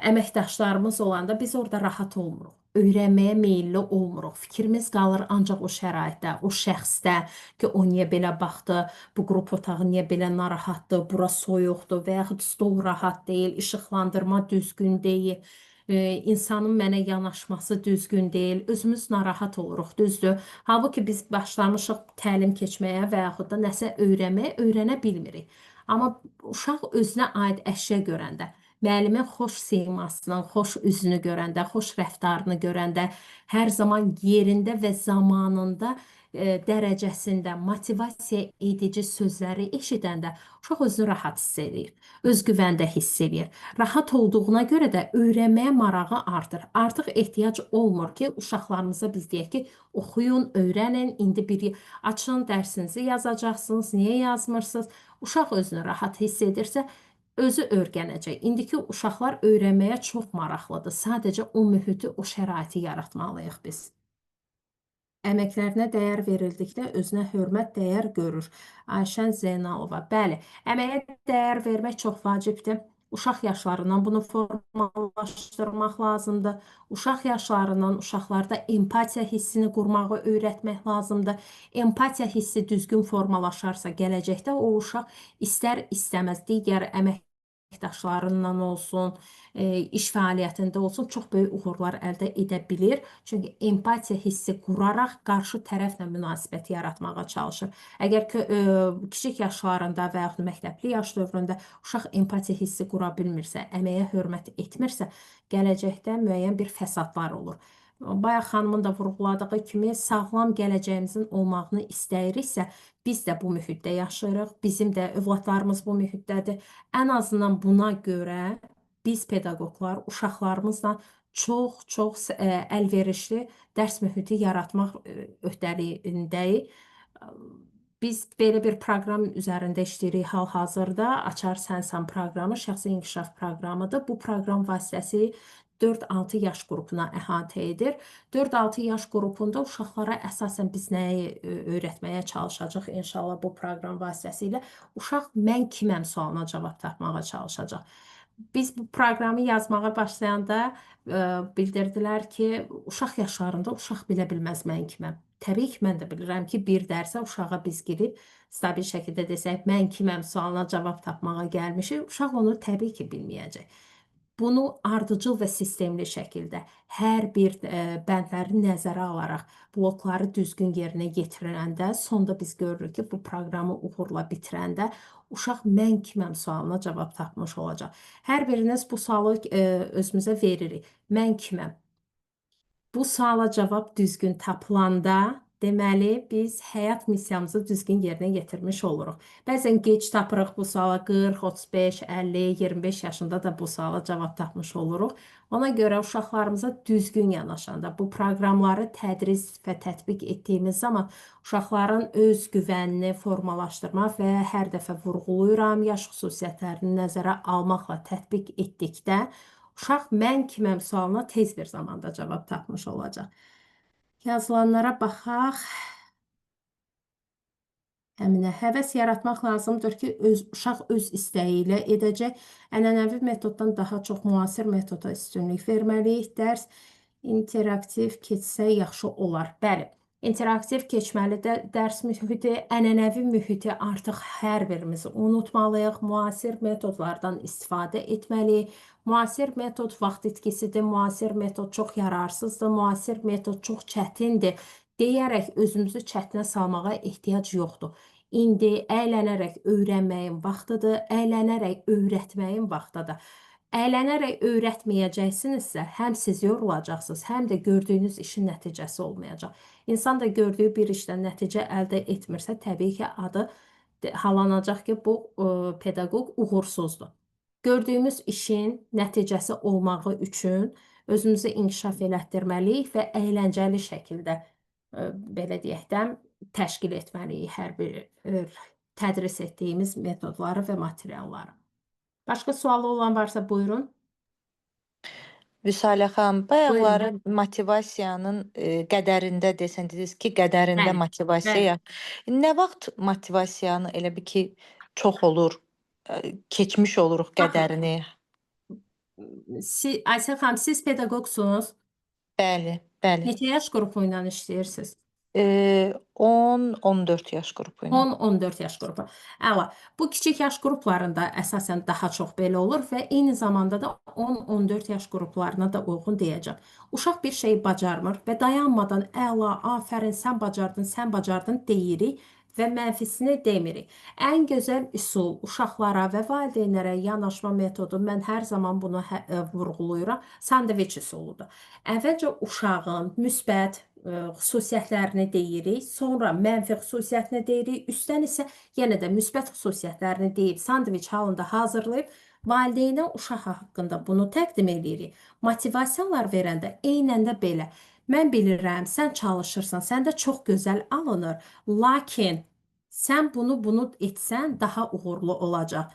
əməkdaşlarımız olanda biz orada rahat olmuruq. Öyrənməyə meyilli olmuruq. Fikrimiz qalır ancaq o şəraitdə, o şəxsdə ki, o niyə belə baxdı, bu qrup otağı niyə belə narahatdır, bura soyuqdur və yaxud stol rahat deyil, işıqlandırma düzgün deyil. İnsanın mənə yanaşması düzgün deyil, özümüz narahat oluruq, düzdür. Halbuki biz başlamışıq təlim keçməyə və yaxud da nəsə öyrənməyə, öyrənə bilmirik. Amma uşaq özünə aid əşya görəndə, müəllimin xoş simasını, xoş üzünü görəndə, xoş rəftarını görəndə, hər zaman yerində və zamanında dərəcəsində motivasiya edici sözləri eşidəndə uşaq özünü rahat hiss edir, özgüvəndə hiss edir. Rahat olduğuna görə də öyrənməyə marağı artır. Artıq ehtiyac olmur ki, uşaqlarımıza biz deyək ki, oxuyun, öyrənin, indi bir açın, dərsinizi yazacaqsınız, niyə yazmırsınız? Uşaq özünü rahat hiss edirsə, özü öyrənəcək. İndiki uşaqlar öyrənməyə çox maraqlıdır. Sadəcə o mühiti, o şəraiti yaratmalıyıq biz. Əməklərinə dəyər verildikdə özünə hörmət dəyər görür. Ayşən Zeynalova. Bəli, əməyə dəyər vermək çox vacibdir. Uşaq yaşlarından bunu formalaşdırmaq lazımdır. Uşaq yaşlarından uşaqlarda empatiya hissini qurmağı öyrətmək lazımdır. Empatiya hissi düzgün formalaşarsa gələcəkdə o uşaq istər-istəməz digər əmək əməkdaşlarından olsun, iş fəaliyyətində olsun, çox böyük uğurlar əldə edə bilir. Çünki empatiya hissi quraraq qarşı tərəflə münasibət yaratmağa çalışır. Əgər kiçik yaşlarında və yaxud məktəbli yaş dövründə uşaq empatiya hissi qura bilmirsə, əməyə hörmət etmirsə, gələcəkdə müəyyən bir fəsadlar olur. Bayaq xanımın da vurğuladığı kimi sağlam gələcəyimizin olmağını istəyiriksə, biz də bu mühitdə yaşayırıq, bizim də övladlarımız bu mühitdədir. Ən azından buna görə biz pedaqoqlar uşaqlarımızla çox əlverişli dərs mühiti yaratmaq öhdəliyindəyik. Biz belə bir proqram üzərində işləyirik hal-hazırda. Açar Sənsən proqramı şəxsi inkişaf proqramıdır. Bu proqram vasitəsilə 4-6 yaş qrupuna əhatə edir. 4-6 yaş qrupunda uşaqlara əsasən biz nəyi öyrətməyə çalışacağıq inşallah bu proqram vasitəsilə? Uşaq mən kiməm sualına cavab tapmağa çalışacaq. Biz bu proqramı yazmağa başlayanda bildirdilər ki, uşaq yaşlarında uşaq bilə bilməz mən kiməm. Təbii ki, mən də bilirəm ki, bir dərsə uşağa biz girib stabil şəkildə desək, mən kiməm sualına cavab tapmağa gəlmişik, uşaq onu təbii ki, bilməyəcək. Bunu ardıcıl və sistemli şəkildə hər bir bəndləri nəzərə alaraq blokları düzgün yerinə yetiriləndə, sonda biz görürük ki, bu proqramı uğurla bitirəndə uşaq mən kiməm sualına cavab tapmış olacaq. Hər biriniz bu sualı özümüzə veririk. Mən kiməm? Bu suala cavab düzgün tapılanda, deməli, biz həyat missiyamızı düzgün yerinə yetirmiş oluruq. Bəzən gec tapırıq bu suala 40, 35, 50, 25 yaşında da bu suala cavab tapmış oluruq. Ona görə uşaqlarımıza düzgün yanaşanda, bu proqramları tədris və tətbiq etdiyimiz zaman uşaqların öz güvənini formalaşdırmaq və hər dəfə vurğuluyuram, yaş xüsusiyyətlərini nəzərə almaqla tətbiq etdikdə, uşaq mən kiməm sualına tez bir zamanda cavab tapmış olacaq. Yazılanlara baxaq. Əminə, həvəs yaratmaq lazımdır ki, uşaq öz istəyi ilə edəcək. Ənənəvi metoddan daha çox müasir metoda üstünlük verməliyik. Dərs interaktiv keçsə yaxşı olar. Bəli, interaktiv keçməlidir dərs mühiti, ənənəvi mühiti artıq hər birimizi unutmalıyıq. Müasir metodlardan istifadə etməliyik. Müasir metod vaxt itkisidir, müasir metod çox yararsızdır, müasir metod çox çətindir deyərək özümüzü çətinə salmağa ehtiyac yoxdur. İndi əylənərək öyrənməyin vaxtıdır, əylənərək öyrətməyin vaxtıdır. Əylənərək öyrətməyəcəksinizsə, həm siz yorulacaqsınız, həm də gördüyünüz işin nəticəsi olmayacaq. İnsan da gördüyü bir işdən nəticə əldə etmirsə, təbii ki, adı halanacaq ki, bu pedaqoq uğursuzdur. Gördüyümüz işin nəticəsi olmağı üçün özümüzü inkişaf elətdirməliyik və əyləncəli şəkildə belə deyək də, təşkil etməliyik hər bir tədris etdiyimiz metodları və materialları. Başqa sualı olan varsa buyurun. Vüsalə xanım, bayaqları motivasiyanın qədərində desən, dediniz ki, qədərində Bəli, motivasiya. Nə vaxt motivasiyanı elə bir ki, çox olur, keçmiş oluruq qədərini? Aysel xanım, siz pedaqoqsunuz. Bəli, bəli. Neçə yaş qrupu ilə işləyirsiniz? 10-14 yaş qrupu ilə. 10-14 yaş qrupu. Əla. Bu kiçik yaş qruplarında əsasən daha çox belə olur və eyni zamanda da 10-14 yaş qruplarına da uyğun deyəcəm. Uşaq bir şeyi bacarmır və dayanmadan əla, afərin, sən bacardın deyirik və mənfisini demirik. Ən gözəl üsul uşaqlara və valideynlərə yanaşma metodu, mən hər zaman bunu vurğuluyuram, sandviç üsuludur. Əvvəlcə uşağın müsbət xüsusiyyətlərini deyirik, sonra mənfi xüsusiyyətini deyirik, üstdən isə yenə də müsbət xüsusiyyətlərini deyib sandviç halında hazırlayıb valideynə uşaq haqqında bunu təqdim edirik. Motivasiyalar verəndə eynən də belə. Mən bilirəm, sən çalışırsan, səndə çox gözəl alınır, lakin sən bunu etsən daha uğurlu olacaq.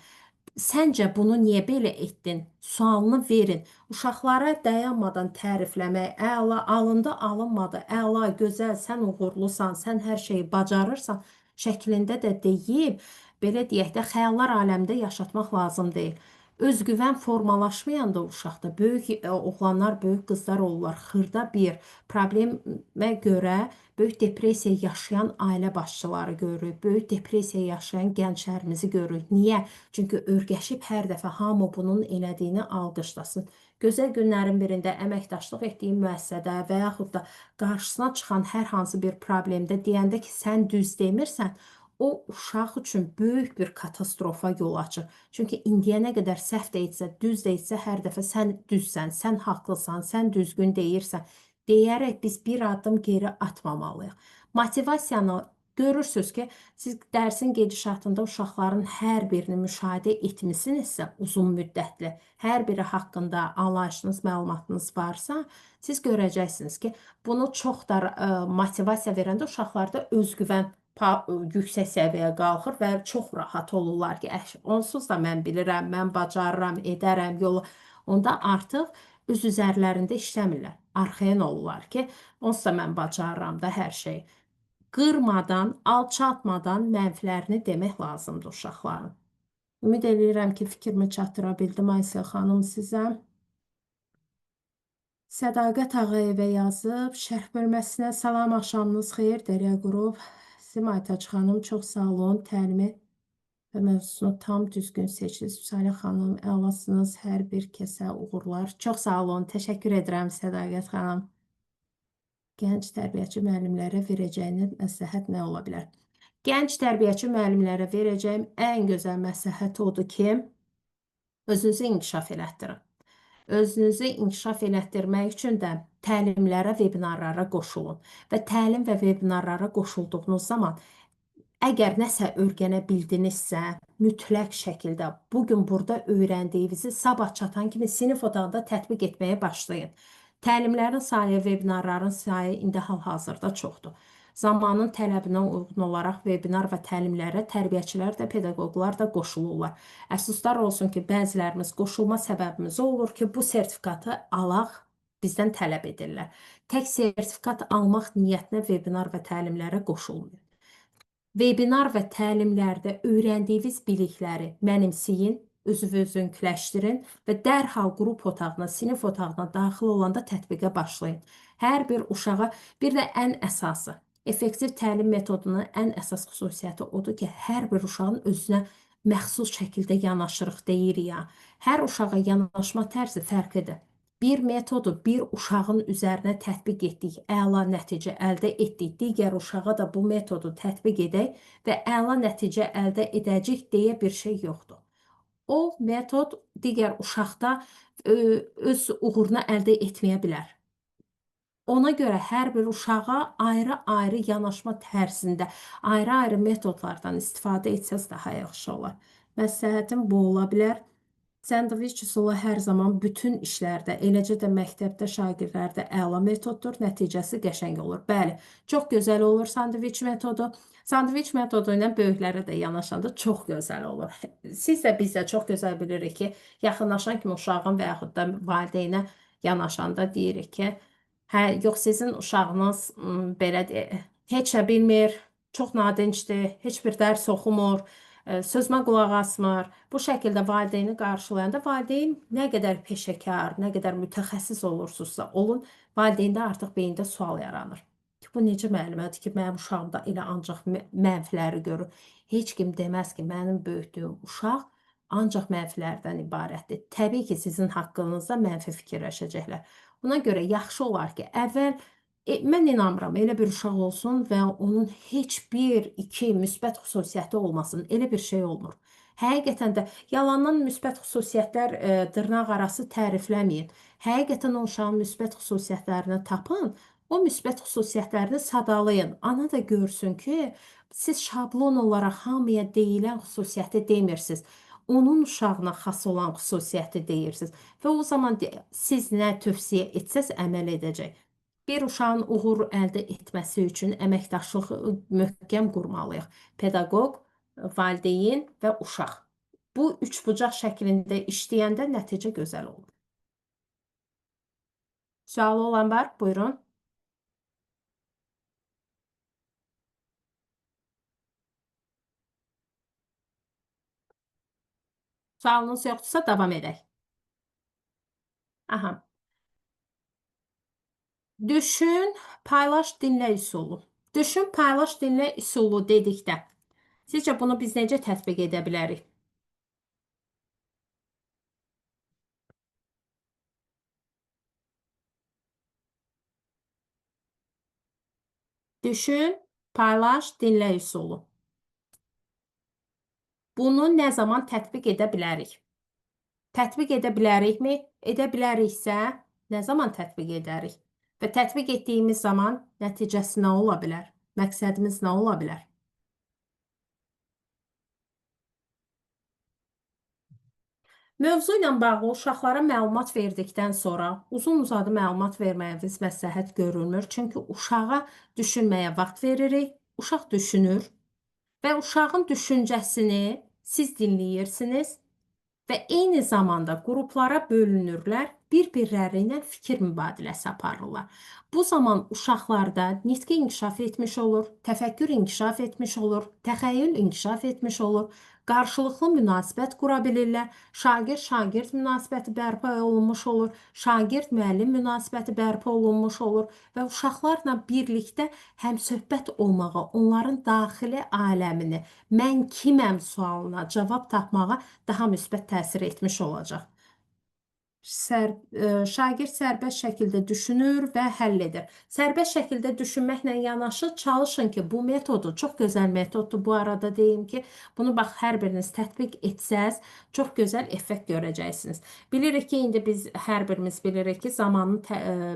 Səncə bunu niyə belə etdin? Sualını verin. Uşaqlara dayanmadan tərifləmək, əla, alındı, alınmadı, əla, gözəl, sən uğurlusan, sən hər şeyi bacarırsan şəklində də deyib, belə deyək də, xəyallar aləmində yaşatmaq lazım deyil. özgüvən formalaşmayanda uşaqda böyük oğlanlar, böyük qızlar olurlar. Xırda bir problemə görə böyük depressiya yaşayan ailə başçıları görürük. Böyük depressiya yaşayan gənclərimizi görürük. Niyə? Çünki örgəşib hər dəfə hamı bunun elədiyini alqışlasın. Gözəl günlərin birində əməkdaşlıq etdiyin müəssisədə və yaxud da qarşısına çıxan hər hansı bir problemdə deyəndə ki, sən düz demirsən, o uşaq üçün böyük bir katastrofa yol açır. Çünki indiyə nə qədər səhv də etsə, düz də etsə, hər dəfə sən düzsən, sən haqlısan, sən düzgün deyirsən deyərək biz bir addım geri atmamalıyıq. Motivasiyanı görürsünüz ki, siz dərsin gedişatında uşaqların hər birini müşahidə etmisinizsə uzun müddətli, hər biri haqqında anlayışınız, məlumatınız varsa, siz görəcəksiniz ki, bunu çox da motivasiya verəndə uşaqlarda özgüvən yüksək səviyyəyə qalxır və çox rahat olurlar ki, onsuz da mən bilirəm, mən bacarıram, edərəm yolu. Onda artıq öz üzərlərində işləmirlər. Arxayan olurlar ki, onsuz da mən bacarıram da hər şey. Qırmadan, alçaltmadan mənfilərini demək lazımdır uşaqların. Ümid edirəm ki, fikrimi çatdıra bildim Aysel xanım sizə. Sədaqət Ağayevə yazıb, şərh bölməsinə salam, axşamınız xeyir, Dərya qrup. Sizim Aytaç xanım, çox sağ olun, təlimi və mövzusunu tam düzgün seçdiniz. Salih xanım, əlasınız, hər bir kəsə uğurlar. Çox sağ olun, təşəkkür edirəm Sədaqət xanım. Gənc tərbiyəçi müəllimlərə verəcəyiniz məsləhət nə ola bilər? Gənc tərbiyəçi müəllimlərə verəcəyim ən gözəl məsləhət odur ki, özünüzü inkişaf elətdirin. Özünüzü inkişaf elətdirmək üçün də təlimlərə, webinarlara qoşulun və təlim və webinarlara qoşulduğunuz zaman əgər nəsə öyrənə bildinizsə, mütləq şəkildə bugün burada öyrəndiyinizi sabah çatan kimi sinif otağında tətbiq etməyə başlayın. Təlimlərin sayı, webinarların sayı indi hal-hazırda çoxdur. Zamanın tələbinə uyğun olaraq webinar və təlimlərə tərbiyəçilər də, pedaqoqlar da qoşulurlar. Əfsuslar olsun ki, bəzilərimiz qoşulma səbəbimiz olur ki, bu sertifikatı alaq bizdən tələb edirlər. Tək sertifikat almaq niyyətinə webinar və təlimlərə qoşulmayın. Webinar və təlimlərdə öyrəndiyiniz bilikləri mənimsəyin, özünüzünküləşdirin və dərhal qrup otağına, sinif otağına daxil olanda tətbiqə başlayın. Hər bir uşağa, bir də ən əsası, effektiv təlim metodunun ən əsas xüsusiyyəti odur ki, hər bir uşağın özünə məxsus şəkildə yanaşırıq deyirik ya. Hər uşağa yanaşma tərzi fərqlidir. Bir metodu bir uşağın üzərinə tətbiq etdik, əla nəticə əldə etdik, digər uşağa da bu metodu tətbiq edək və əla nəticə əldə edəcək deyə bir şey yoxdur. O metod digər uşaqda öz uğurunu əldə etməyə bilər. Ona görə hər bir uşağa ayrı-ayrı yanaşma tərzində, ayrı-ayrı metodlardan istifadə etsəz daha yaxşı olar. Məsləhətim bu ola bilər. Sandviç üsulu hər zaman bütün işlərdə, eləcə də məktəbdə, şagirdlərdə əla metoddur, nəticəsi qəşəng olur. Bəli, çox gözəl olur sandviç metodu. Sandviç metodu ilə böyüklərə də yanaşanda çox gözəl olur. Siz də biz də çox gözəl bilirik ki, yaxınlaşan kimi uşağın və yaxud da valideynə yanaşanda deyirik ki, hə, yox sizin uşağınız belə heç nə bilmir, çox nadincdir, heç bir dərs oxumur, sözümə qulaq asmır. Bu şəkildə valideyni qarşılayanda valideyn nə qədər peşəkar, nə qədər mütəxəssis olursunuzsa olun, valideyndə artıq beyində sual yaranır. Bu necə müəllimədir ki, mənim uşağımda elə ancaq mənfiləri görür. Heç kim deməz ki, mənim böyütdüyüm uşaq ancaq mənfilərdən ibarətdir. Təbii ki, sizin haqqınızda mənfi fikirləşəcəklər. Buna görə yaxşı olar ki, əvvəl mən inanmıram, elə bir uşaq olsun və onun heç bir, iki müsbət xüsusiyyəti olmasın, elə bir şey olmur. Həqiqətən də yalandan müsbət xüsusiyyətlər dırnaq arası tərifləməyin. Həqiqətən o uşağın müsbət xüsusiyyətlərini tapın, o müsbət xüsusiyyətlərini sadalayın. Ana da görsün ki, siz şablon olaraq hamıya deyilən xüsusiyyəti demirsiniz. Onun uşağına xas olan xüsusiyyəti deyirsiniz və o zaman siz nə tövsiyə etsəz əməl edəcək. Bir uşağın uğur əldə etməsi üçün əməkdaşlıq möhkəm qurmalıyıq. Pedaqoq, valideyn və uşaq. Bu üçbucaq şəklində işləyəndə nəticə gözəl olur. Sualı olan var? Buyurun. Sualınız yoxdursa davam edək. Aha. Düşün, paylaş, dinlə üsulu. Düşün, paylaş, dinlə üsulu dedikdə, sizcə bunu biz necə tətbiq edə bilərik? Düşün, paylaş, dinlə üsulu. Bunu nə zaman tətbiq edə bilərik? Tətbiq edə bilərikmi? Edə biləriksə, nə zaman tətbiq edərik? Və tətbiq etdiyimiz zaman nəticəsi nə ola bilər? Məqsədimiz nə ola bilər? Mövzu ilə bağlı uşaqlara məlumat verdikdən sonra uzun-uzadı məlumat verməyimiz məsləhət görülmür. Çünki uşağa düşünməyə vaxt veririk, uşaq düşünür və uşağın düşüncəsini siz dinləyirsiniz və eyni zamanda qruplara bölünürlər, bir-birləri ilə fikir mübadiləsi aparırlar. Bu zaman uşaqlarda nitqi inkişaf etmiş olur, təfəkkür inkişaf etmiş olur, təxəyyül inkişaf etmiş olur, qarşılıqlı münasibət qura bilirlər, şagird-şagird münasibəti bərpa olunmuş olur, şagird-müəllim münasibəti bərpa olunmuş olur və uşaqlarla birlikdə həmsöhbət olmağa, onların daxili aləmini, mən kiməm sualına cavab tapmağa daha müsbət təsir etmiş olacaq. Şagird sərbəst şəkildə düşünür və həll edir. Sərbəst şəkildə düşünməklə yanaşı çalışın ki, bu metodu çox gözəl metoddur. Bu arada deyim ki, bunu bax hər biriniz tətbiq etsəz, çox gözəl effekt görəcəksiniz. Bilirik ki, indi biz hər birimiz bilirik ki, zamanın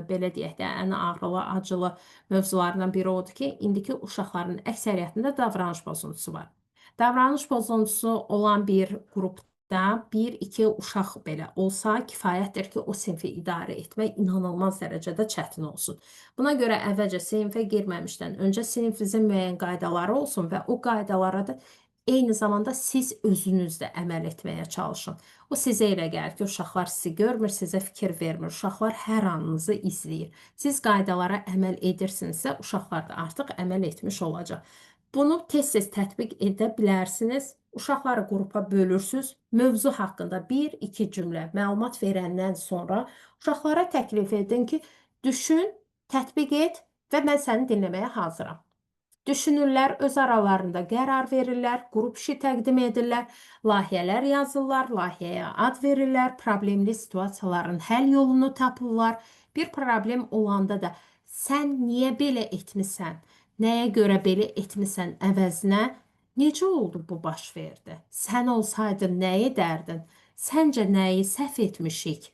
belə deyək də, ən ağrılı, acılı mövzularından biri odur ki, indiki uşaqların əksəriyyətində davranış pozuntusu var. Davranış pozuntusu olan bir qrupda bir-iki uşaq belə olsa kifayətdir ki, o sinfi idarə etmək inanılmaz dərəcədə çətin olsun. Buna görə əvvəlcə sinfə girməmişdən öncə sinfinizin müəyyən qaydaları olsun və o qaydalara da eyni zamanda siz özünüz də əməl etməyə çalışın. O sizə elə gəlir ki, uşaqlar sizi görmür, sizə fikir vermir. Uşaqlar hər anınızı izləyir. Siz qaydalara əməl edirsinizsə, uşaqlar da artıq əməl etmiş olacaq. Bunu tez-tez tətbiq edə bilərsiniz. Uşaqları qrupa bölürsünüz. Mövzu haqqında 1-2 cümlə məlumat verəndən sonra uşaqlara təklif edin ki, düşün, tətbiq et və mən səni dinləməyə hazıram. Düşünürlər, öz aralarında qərar verirlər, qrup işi təqdim edirlər, layihələr yazırlar, layihəyə ad verirlər, problemli situasiyaların həll yolunu tapırlar. Bir problem olanda da sən niyə belə etmisən, nəyə görə belə etmisən əvəzinə, necə oldu bu baş verdi? Sən olsaydın nə edərdin? Səncə nəyi səhv etmişik?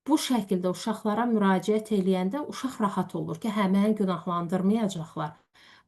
Bu şəkildə uşaqlara müraciət eləyəndə uşaq rahat olur ki, hə, məni günahlandırmayacaqlar.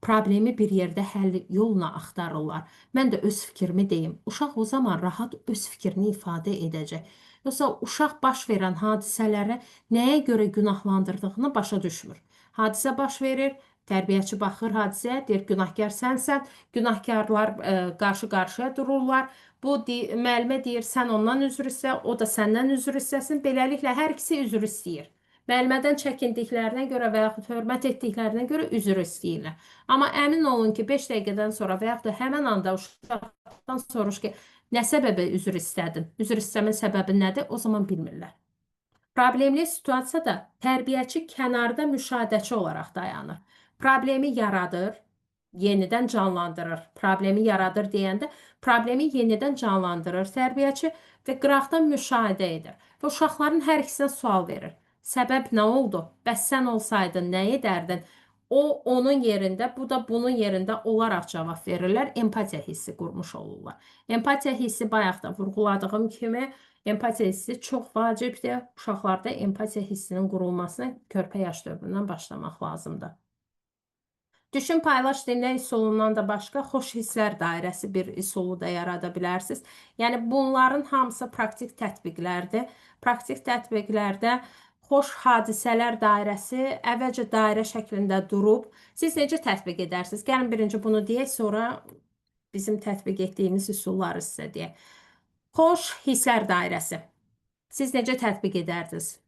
Problemi bir yerdə həll yoluna axtarırlar. Mən də öz fikrimi deyim. Uşaq o zaman rahat öz fikrini ifadə edəcək. Yoxsa uşaq baş verən hadisələrə nəyə görə günahlandırdığını başa düşmür. Hadisə baş verir, tərbiyəçi baxır hadisəyə, deyir günahkar sənsən, günahkarlar qarşı-qarşıya dururlar. Bu müəllimə deyir, sən ondan üzr istə, o da səndən üzr istəsin. Beləliklə hər ikisi üzr istəyir. Müəllimədən çəkindiklərinə görə və yaxud hörmət etdiklərinə görə üzr istəyirlər. Amma əmin olun ki, 5 dəqiqədən sonra və yaxud da həmin anda uşaqdan soruş ki, nə səbəbə üzr istədin? Üzr istəmin səbəbi nədir? O zaman bilmirlər. Problemli situasiyada tərbiyəçi kənarda müşahidəçi olaraq dayanır. Problemi yaradır, yenidən canlandırır. Problemi yaradır deyəndə problemi yenidən canlandırır tərbiyəçi və qıraqdan müşahidə edir. Və uşaqların hər ikisinə sual verir. Səbəb nə oldu? Bəs sən olsaydın nə edərdin? O onun yerində, bu da bunun yerində olaraq cavab verirlər. Empatiya hissi qurmuş olurlar. Empatiya hissi bayaq da vurğuladığım kimi empatiya hissi çox vacibdir. Uşaqlarda empatiya hissinin qurulmasına körpə yaş dövründən başlamaq lazımdır. Düşün, paylaş, dinlə üsulundan da başqa xoş hisslər dairəsi bir üsulu da yarada bilərsiniz. Yəni bunların hamısı praktik tətbiqlərdir. Praktik tətbiqlərdə xoş hadisələr dairəsi əvvəlcə dairə şəklində durub, siz necə tətbiq edərsiniz? Gəlin birinci bunu deyək, sonra bizim tətbiq etdiyimiz üsulları sizə deyək. Xoş hisslər dairəsi. Siz necə tətbiq edərdiniz?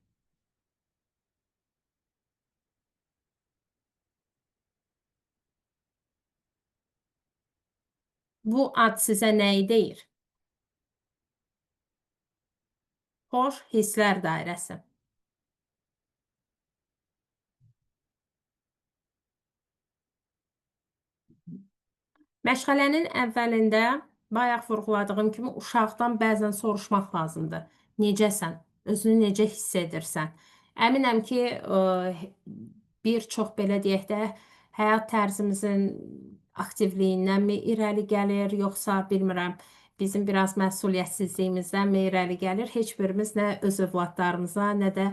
Bu ad sizə nəyi deyir? Xoş hisslər dairəsi. Məşğələnin əvvəlində bayaq vurğuladığım kimi uşaqdan bəzən soruşmaq lazımdır. Necəsən? Özünü necə hiss edirsən? Əminəm ki, bir çox belə deyək də, həyat tərzimizin aktivliyindənmi irəli gəlir, yoxsa bilmirəm, bizim biraz məsuliyyətsizliyimizdən mi irəli gəlir? Heç birimiz nə öz övladlarımıza, nə də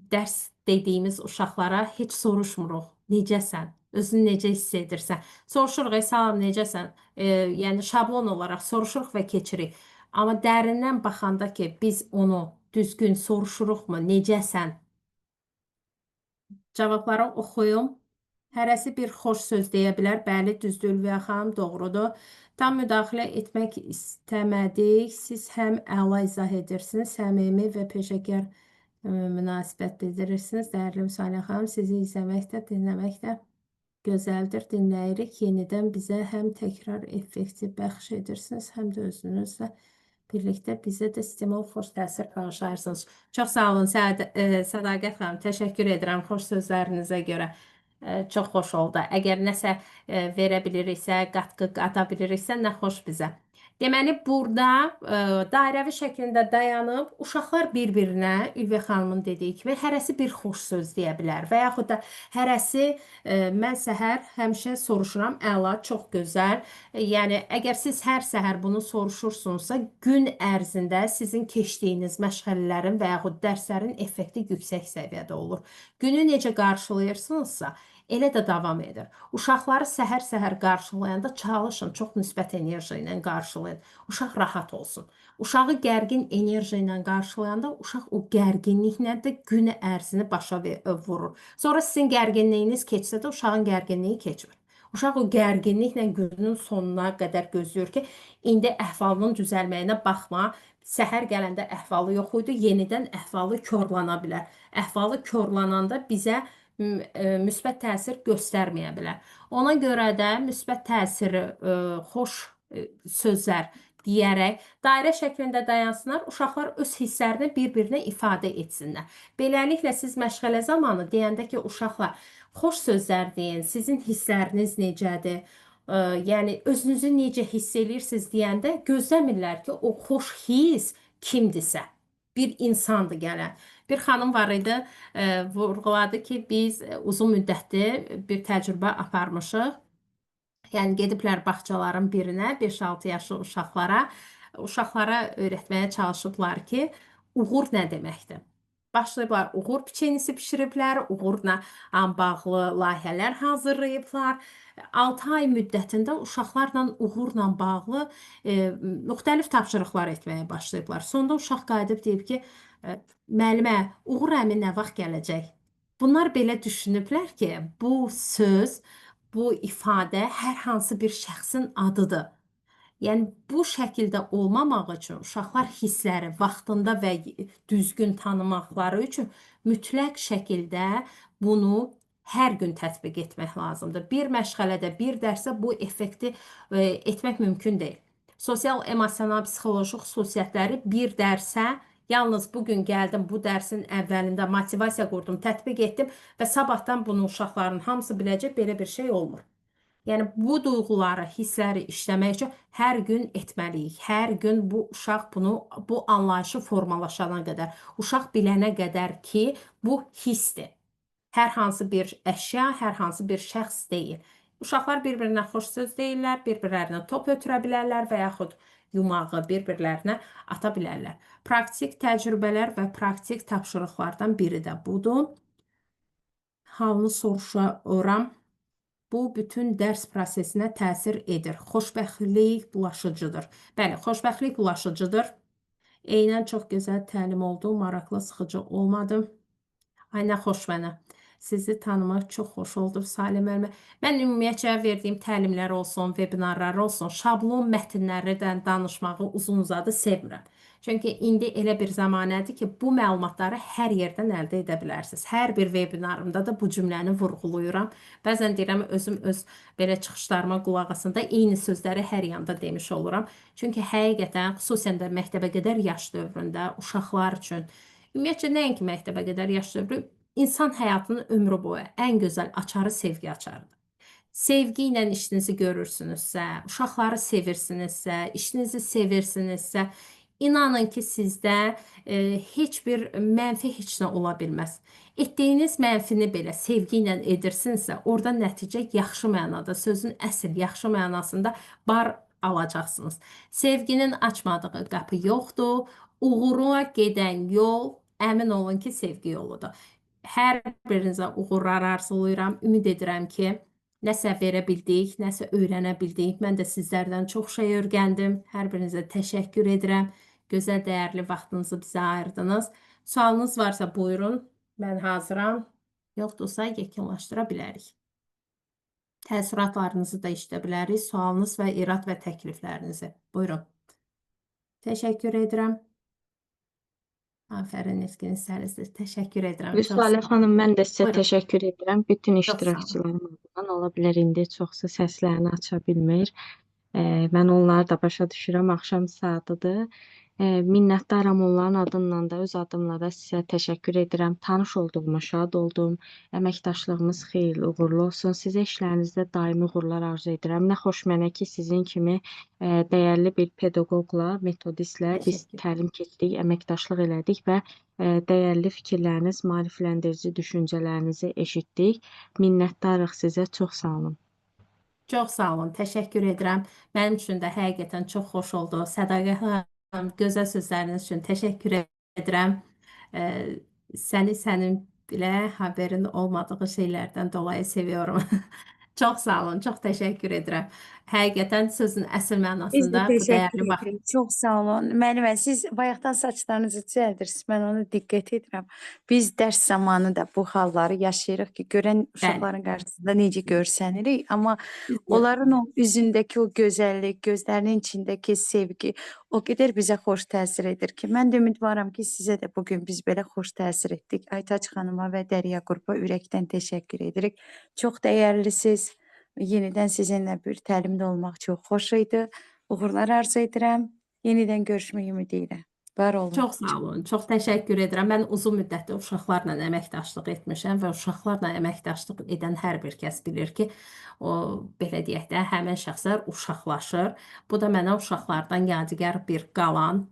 dərs dediyimiz uşaqlara heç soruşmuruq. Necəsən? Özünü necə hiss edirsən? Soruşuruq, salam, necəsən? Yəni şablon olaraq soruşuruq və keçirik. Amma dərindən baxanda ki, biz onu düzgün soruşuruqmu, necəsən? Cavabları oxuyum. Hərəsi bir xoş söz deyə bilər. Bəli, düzdür Ülviyə xanım, doğrudur. Tam müdaxilə etmək istəmədik. Siz həm əla izah edirsiniz, səmimi və peşəkar münasibət bildirirsiniz. Dəyərli Müsalə xanım, sizi izləmək də, dinləmək də gözəldir. Dinləyirik. Yenidən bizə həm təkrar effekti bəxş edirsiniz, həm də özünüzlə birlikdə bizə də stimul, xoş təsir bağışlayırsınız. Çox sağ olun, Sədaqət xanım. Təşəkkür edirəm xoş sözlərinizə görə. Çox xoş oldu. Əgər nəsə verə biliriksə, qatqı qata biliriksə, nə xoş bizə. Deməli, burada dairəvi şəklində dayanıb, uşaqlar bir-birinə, Ülviyə xanımın dediyi kimi, hərəsi bir xoş söz deyə bilər və yaxud da hərəsi, mən səhər həmişə soruşuram, əla, çox gözəl. Yəni, əgər siz hər səhər bunu soruşursunuzsa, gün ərzində sizin keçdiyiniz məşğələlərin və yaxud dərslərin effekti yüksək səviyyədə olur. Günü necə qarşılayırsınızsa, elə də davam edir. Uşaqları səhər-səhər qarşılayanda çalışın, çox müsbət enerji ilə qarşılayın. Uşaq rahat olsun. Uşağı gərgin enerji ilə qarşılayanda uşaq o gərginliklə də gün ərzini başa vurur. Sonra sizin gərginliyiniz keçsə də uşağın gərginliyi keçmir. Uşaq o gərginliklə günün sonuna qədər gözləyir ki, indi əhvalının düzəlməyinə baxma, səhər gələndə əhvalı yox idi, yenidən əhvalı korlana bilər. Əhvalı korlananda bizə müsbət təsir göstərməyə bilər. Ona görə də müsbət təsiri, xoş sözlər deyərək dairə şəklində dayansınlar, uşaqlar öz hisslərini bir-birinə ifadə etsinlər. Beləliklə siz məşğələ zamanı deyəndə ki, uşaqlar xoş sözlər deyin, sizin hissləriniz necədir? Yəni özünüzü necə hiss edirsiniz deyəndə gözləmirlər ki, o xoş hiss kimdirsə, bir insandır gələn. Bir xanım var idi, vurğuladı ki, biz uzun müddətdir bir təcrübə aparmışıq. Yəni gediblər bağçaların birinə, 5-6 yaşlı uşaqlara öyrətməyə çalışıblar ki, uğur nə deməkdir? Başlayıblar, uğur piçenisi bişiriblər, uğurla bağlı layihələr hazırlayıblar. 6 ay müddətində uşaqlarla uğurla bağlı müxtəlif tapşırıqlar etməyə başlayıblar. Sonda uşaq qayıdıb deyib ki, müəllimə, uğur əmi nə vaxt gələcək? Bunlar belə düşünüblər ki, bu söz, bu ifadə hər hansı bir şəxsin adıdır. Yəni, bu şəkildə olmamaq üçün uşaqlar hissləri vaxtında və düzgün tanımaqları üçün mütləq şəkildə bunu hər gün tətbiq etmək lazımdır. Bir məşğələdə, bir dərsə bu effekti etmək mümkün deyil. Sosial, emosional, psixoloji xüsusiyyətləri bir dərsə, yalnız bugün gəldim, bu dərsin əvvəlində motivasiya qurdum, tətbiq etdim və sabahdan bunu uşaqların hamısı biləcək, belə bir şey olmur. Yəni, bu duyğuları, hissləri işləmək üçün hər gün etməliyik. Hər gün bu uşaq bu anlayışı formalaşana qədər, uşaq bilənə qədər ki, bu hissdir. Hər hansı bir əşya, hər hansı bir şəxs deyil. Uşaqlar bir-birinə xoş söz deyirlər, bir-birlərinə top ötürə bilərlər və yaxud yumağı bir-birlərinə ata bilərlər. Praktik təcrübələr və praktik tapşırıqlardan biri də budur. Halını soruşuram. Bu, bütün dərs prosesinə təsir edir. Xoşbəxtlik bulaşıcıdır. Bəli, xoşbəxtlik bulaşıcıdır. Eynən çox gözəl təlim oldu, maraqlı, sıxıcı olmadı. Ay, nə xoş mənə. Sizi tanımaq çox xoş oldu, Salim müəllimə. Mən ümumiyyətcə verdiyim təlimlər olsun, vebinarlar olsun, şablon mətnlərdən danışmağı uzun-uzadı sevmirəm. Çünki indi elə bir zamanədir ki, bu məlumatları hər yerdən əldə edə bilərsiniz. Hər bir vebinarımda da bu cümləni vurğulayıram. Bəzən deyirəm özüm öz belə çıxışlarıma qulaq asında eyni sözləri hər yanda demiş oluram. Çünki həqiqətən, xüsusən də məktəbə qədər yaş dövründə uşaqlar üçün, ümumiyyətcə nəinki məktəbə qədər yaş dövrü, insan həyatının ömrü boyu ən gözəl açarı sevgi açarıdır. Sevgi ilə işinizi görürsünüzsə, uşaqları sevirsinizsə, işinizi sevirsinizsə, inanın ki, sizdə heç bir mənfi heç nə ola bilməz. Etdiyiniz mənfini belə sevgi ilə edirsinizsə, orada nəticə yaxşı mənada, sözün əsl yaxşı mənasında bar alacaqsınız. Sevginin açmadığı qapı yoxdur. Uğura gedən yol, əmin olun ki, sevgi yoludur. Hər birinizə uğurlar arzulayıram. Ümid edirəm ki, nəsə verə bildik, nəsə öyrənə bildik. Mən də sizlərdən çox şey öyrəndim. Hər birinizə təşəkkür edirəm. Gözəl, dəyərli vaxtınızı bizə ayırdınız. Sualınız varsa buyurun. Mən hazıram. Yoxdursa yekunlaşdıra bilərik. Təəssüratlarınızı da işlə bilərik. Sualınız və irad və təkliflərinizi. Buyurun. Təşəkkür edirəm. Afərin, Nifqiniz sənizdir. Təşəkkür edirəm. Çox sağ Vüsalə olun. xanım, mən də sizə Buyurun. təşəkkür edirəm. Bütün Çox sağ olun. iştirakçılarım adından ola bilər indi çoxsa səslərini aça bilmir. Mən onları da başa düşürəm. Axşam saatıdır. Minnətdaram onların adından da öz adımla da sizə təşəkkür edirəm. Tanış olduğuma şad oldum. Əməkdaşlığımız xeyirli, uğurlu olsun. Sizə işlərinizdə daimi uğurlar arzu edirəm. Nə xoş mənə ki, sizin kimi dəyərli bir pedaqoqla, metodistlə biz Təşəkkür. təlim keçdik, əməkdaşlıq elədik və dəyərli fikirləriniz, maarifləndirici düşüncələrinizi eşitdik. Minnətdarıq sizə. Çox sağ olun. Çox sağ olun, təşəkkür edirəm. Mənim üçün də həqiqətən çox xoş oldu. Sədaqət xanım, gözəl sözləriniz üçün təşəkkür edirəm. Sənin belə haberin olmadığı şeylərdən dolayı seviyorum. Çox sağ olun, çox təşəkkür edirəm. Həqiqətən sözün əsl Biz də mənasında bu təşəkkür dəyərli vaxt. edirik. Çox sağ olun. Müəllimə, siz bayaqdan saçlarınızı düzəldirsiniz. Mən ona diqqət edirəm. Biz dərs zamanı da bu halları yaşayırıq ki, görən uşaqların qarşısında necə görsənirik, amma onların o üzündəki o gözəllik, gözlərinin içindəki sevgi o qədər bizə xoş təsir edir ki, mən də ümidvaram ki, sizə də bugün biz belə xoş təsir etdik. Aytaç xanıma və Dərya qrupa ürəkdən təşəkkür edirik. Çox dəyərlisiniz. Yenidən sizinlə bir təlimdə olmaq çox xoş idi. Uğurlar arzu edirəm. Yenidən görüşmək ümidi ilə. Var olun. Çox sağ olun, çox təşəkkür edirəm. Mən uzun müddətdir uşaqlarla əməkdaşlıq etmişəm və uşaqlarla əməkdaşlıq edən hər bir kəs bilir ki, o belə deyək də həmin şəxslər uşaqlaşır. Bu da mənə uşaqlardan yadigar bir qalan,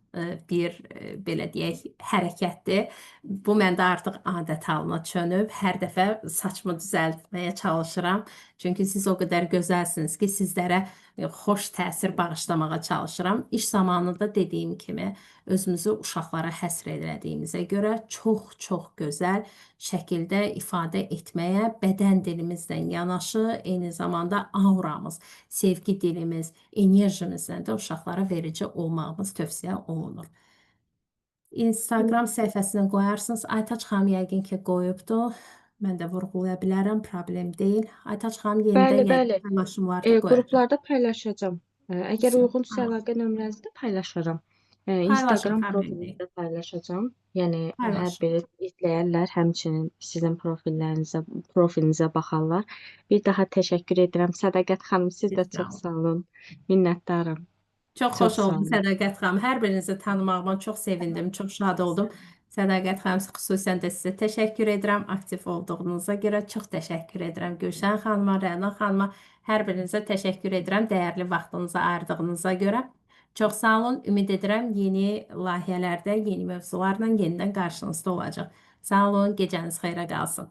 bir belə deyək hərəkətdir. Bu məndə artıq adət halına çönüb. Hər dəfə saçımı düzəltməyə çalışıram. Çünki siz o qədər gözəlsiniz ki, sizlərə xoş təsir bağışlamağa çalışıram. İş zamanında dediyim kimi özümüzü uşaqlara həsr elədiyimizə görə çox gözəl şəkildə ifadə etməyə bədən dilimizlə yanaşı, eyni zamanda auramız, sevgi dilimiz, enerjimizlə də uşaqlara verici olmağımız tövsiyə olunur. Instagram səhifəsinə qoyarsınız. Aytaç xanım yəqin ki, qoyubdu. Mən də vurğulaya bilərəm, problem deyil. Aytaç xanım yenidən Bəli. paylaşımlarda qoyacaq. Qruplarda paylaşacağam. Əgər Kesin. uyğunsa əlaqə nömrənizi də paylaşaram. Paylaşın, Instagram problem deyil. profilimdə paylaşacağam. Yəni hər Paylaşın. biri izləyərlər, həmçinin sizin profilinizə baxarlar. Bir daha təşəkkür edirəm. Sədaqət xanım, siz də Sağ çox olun. sağ olun. Minnətdaram. Çox Çox xoş sağ oldu olun. Sədaqət xanım. Hər birinizi tanımağıma çox sevindim, çox şad oldum. Sədaqət xanım, xüsusən də sizə təşəkkür edirəm. Aktiv olduğunuza görə çox təşəkkür edirəm. Gülşən xanıma, Rəna xanıma, hər birinizə təşəkkür edirəm. Dəyərli vaxtınızı ayırdığınıza görə. Çox sağ olun. Ümid edirəm yeni layihələrdə, yeni mövzularla yenidən qarşınızda olacaq. Sağ olun, gecəniz xeyrə qalsın.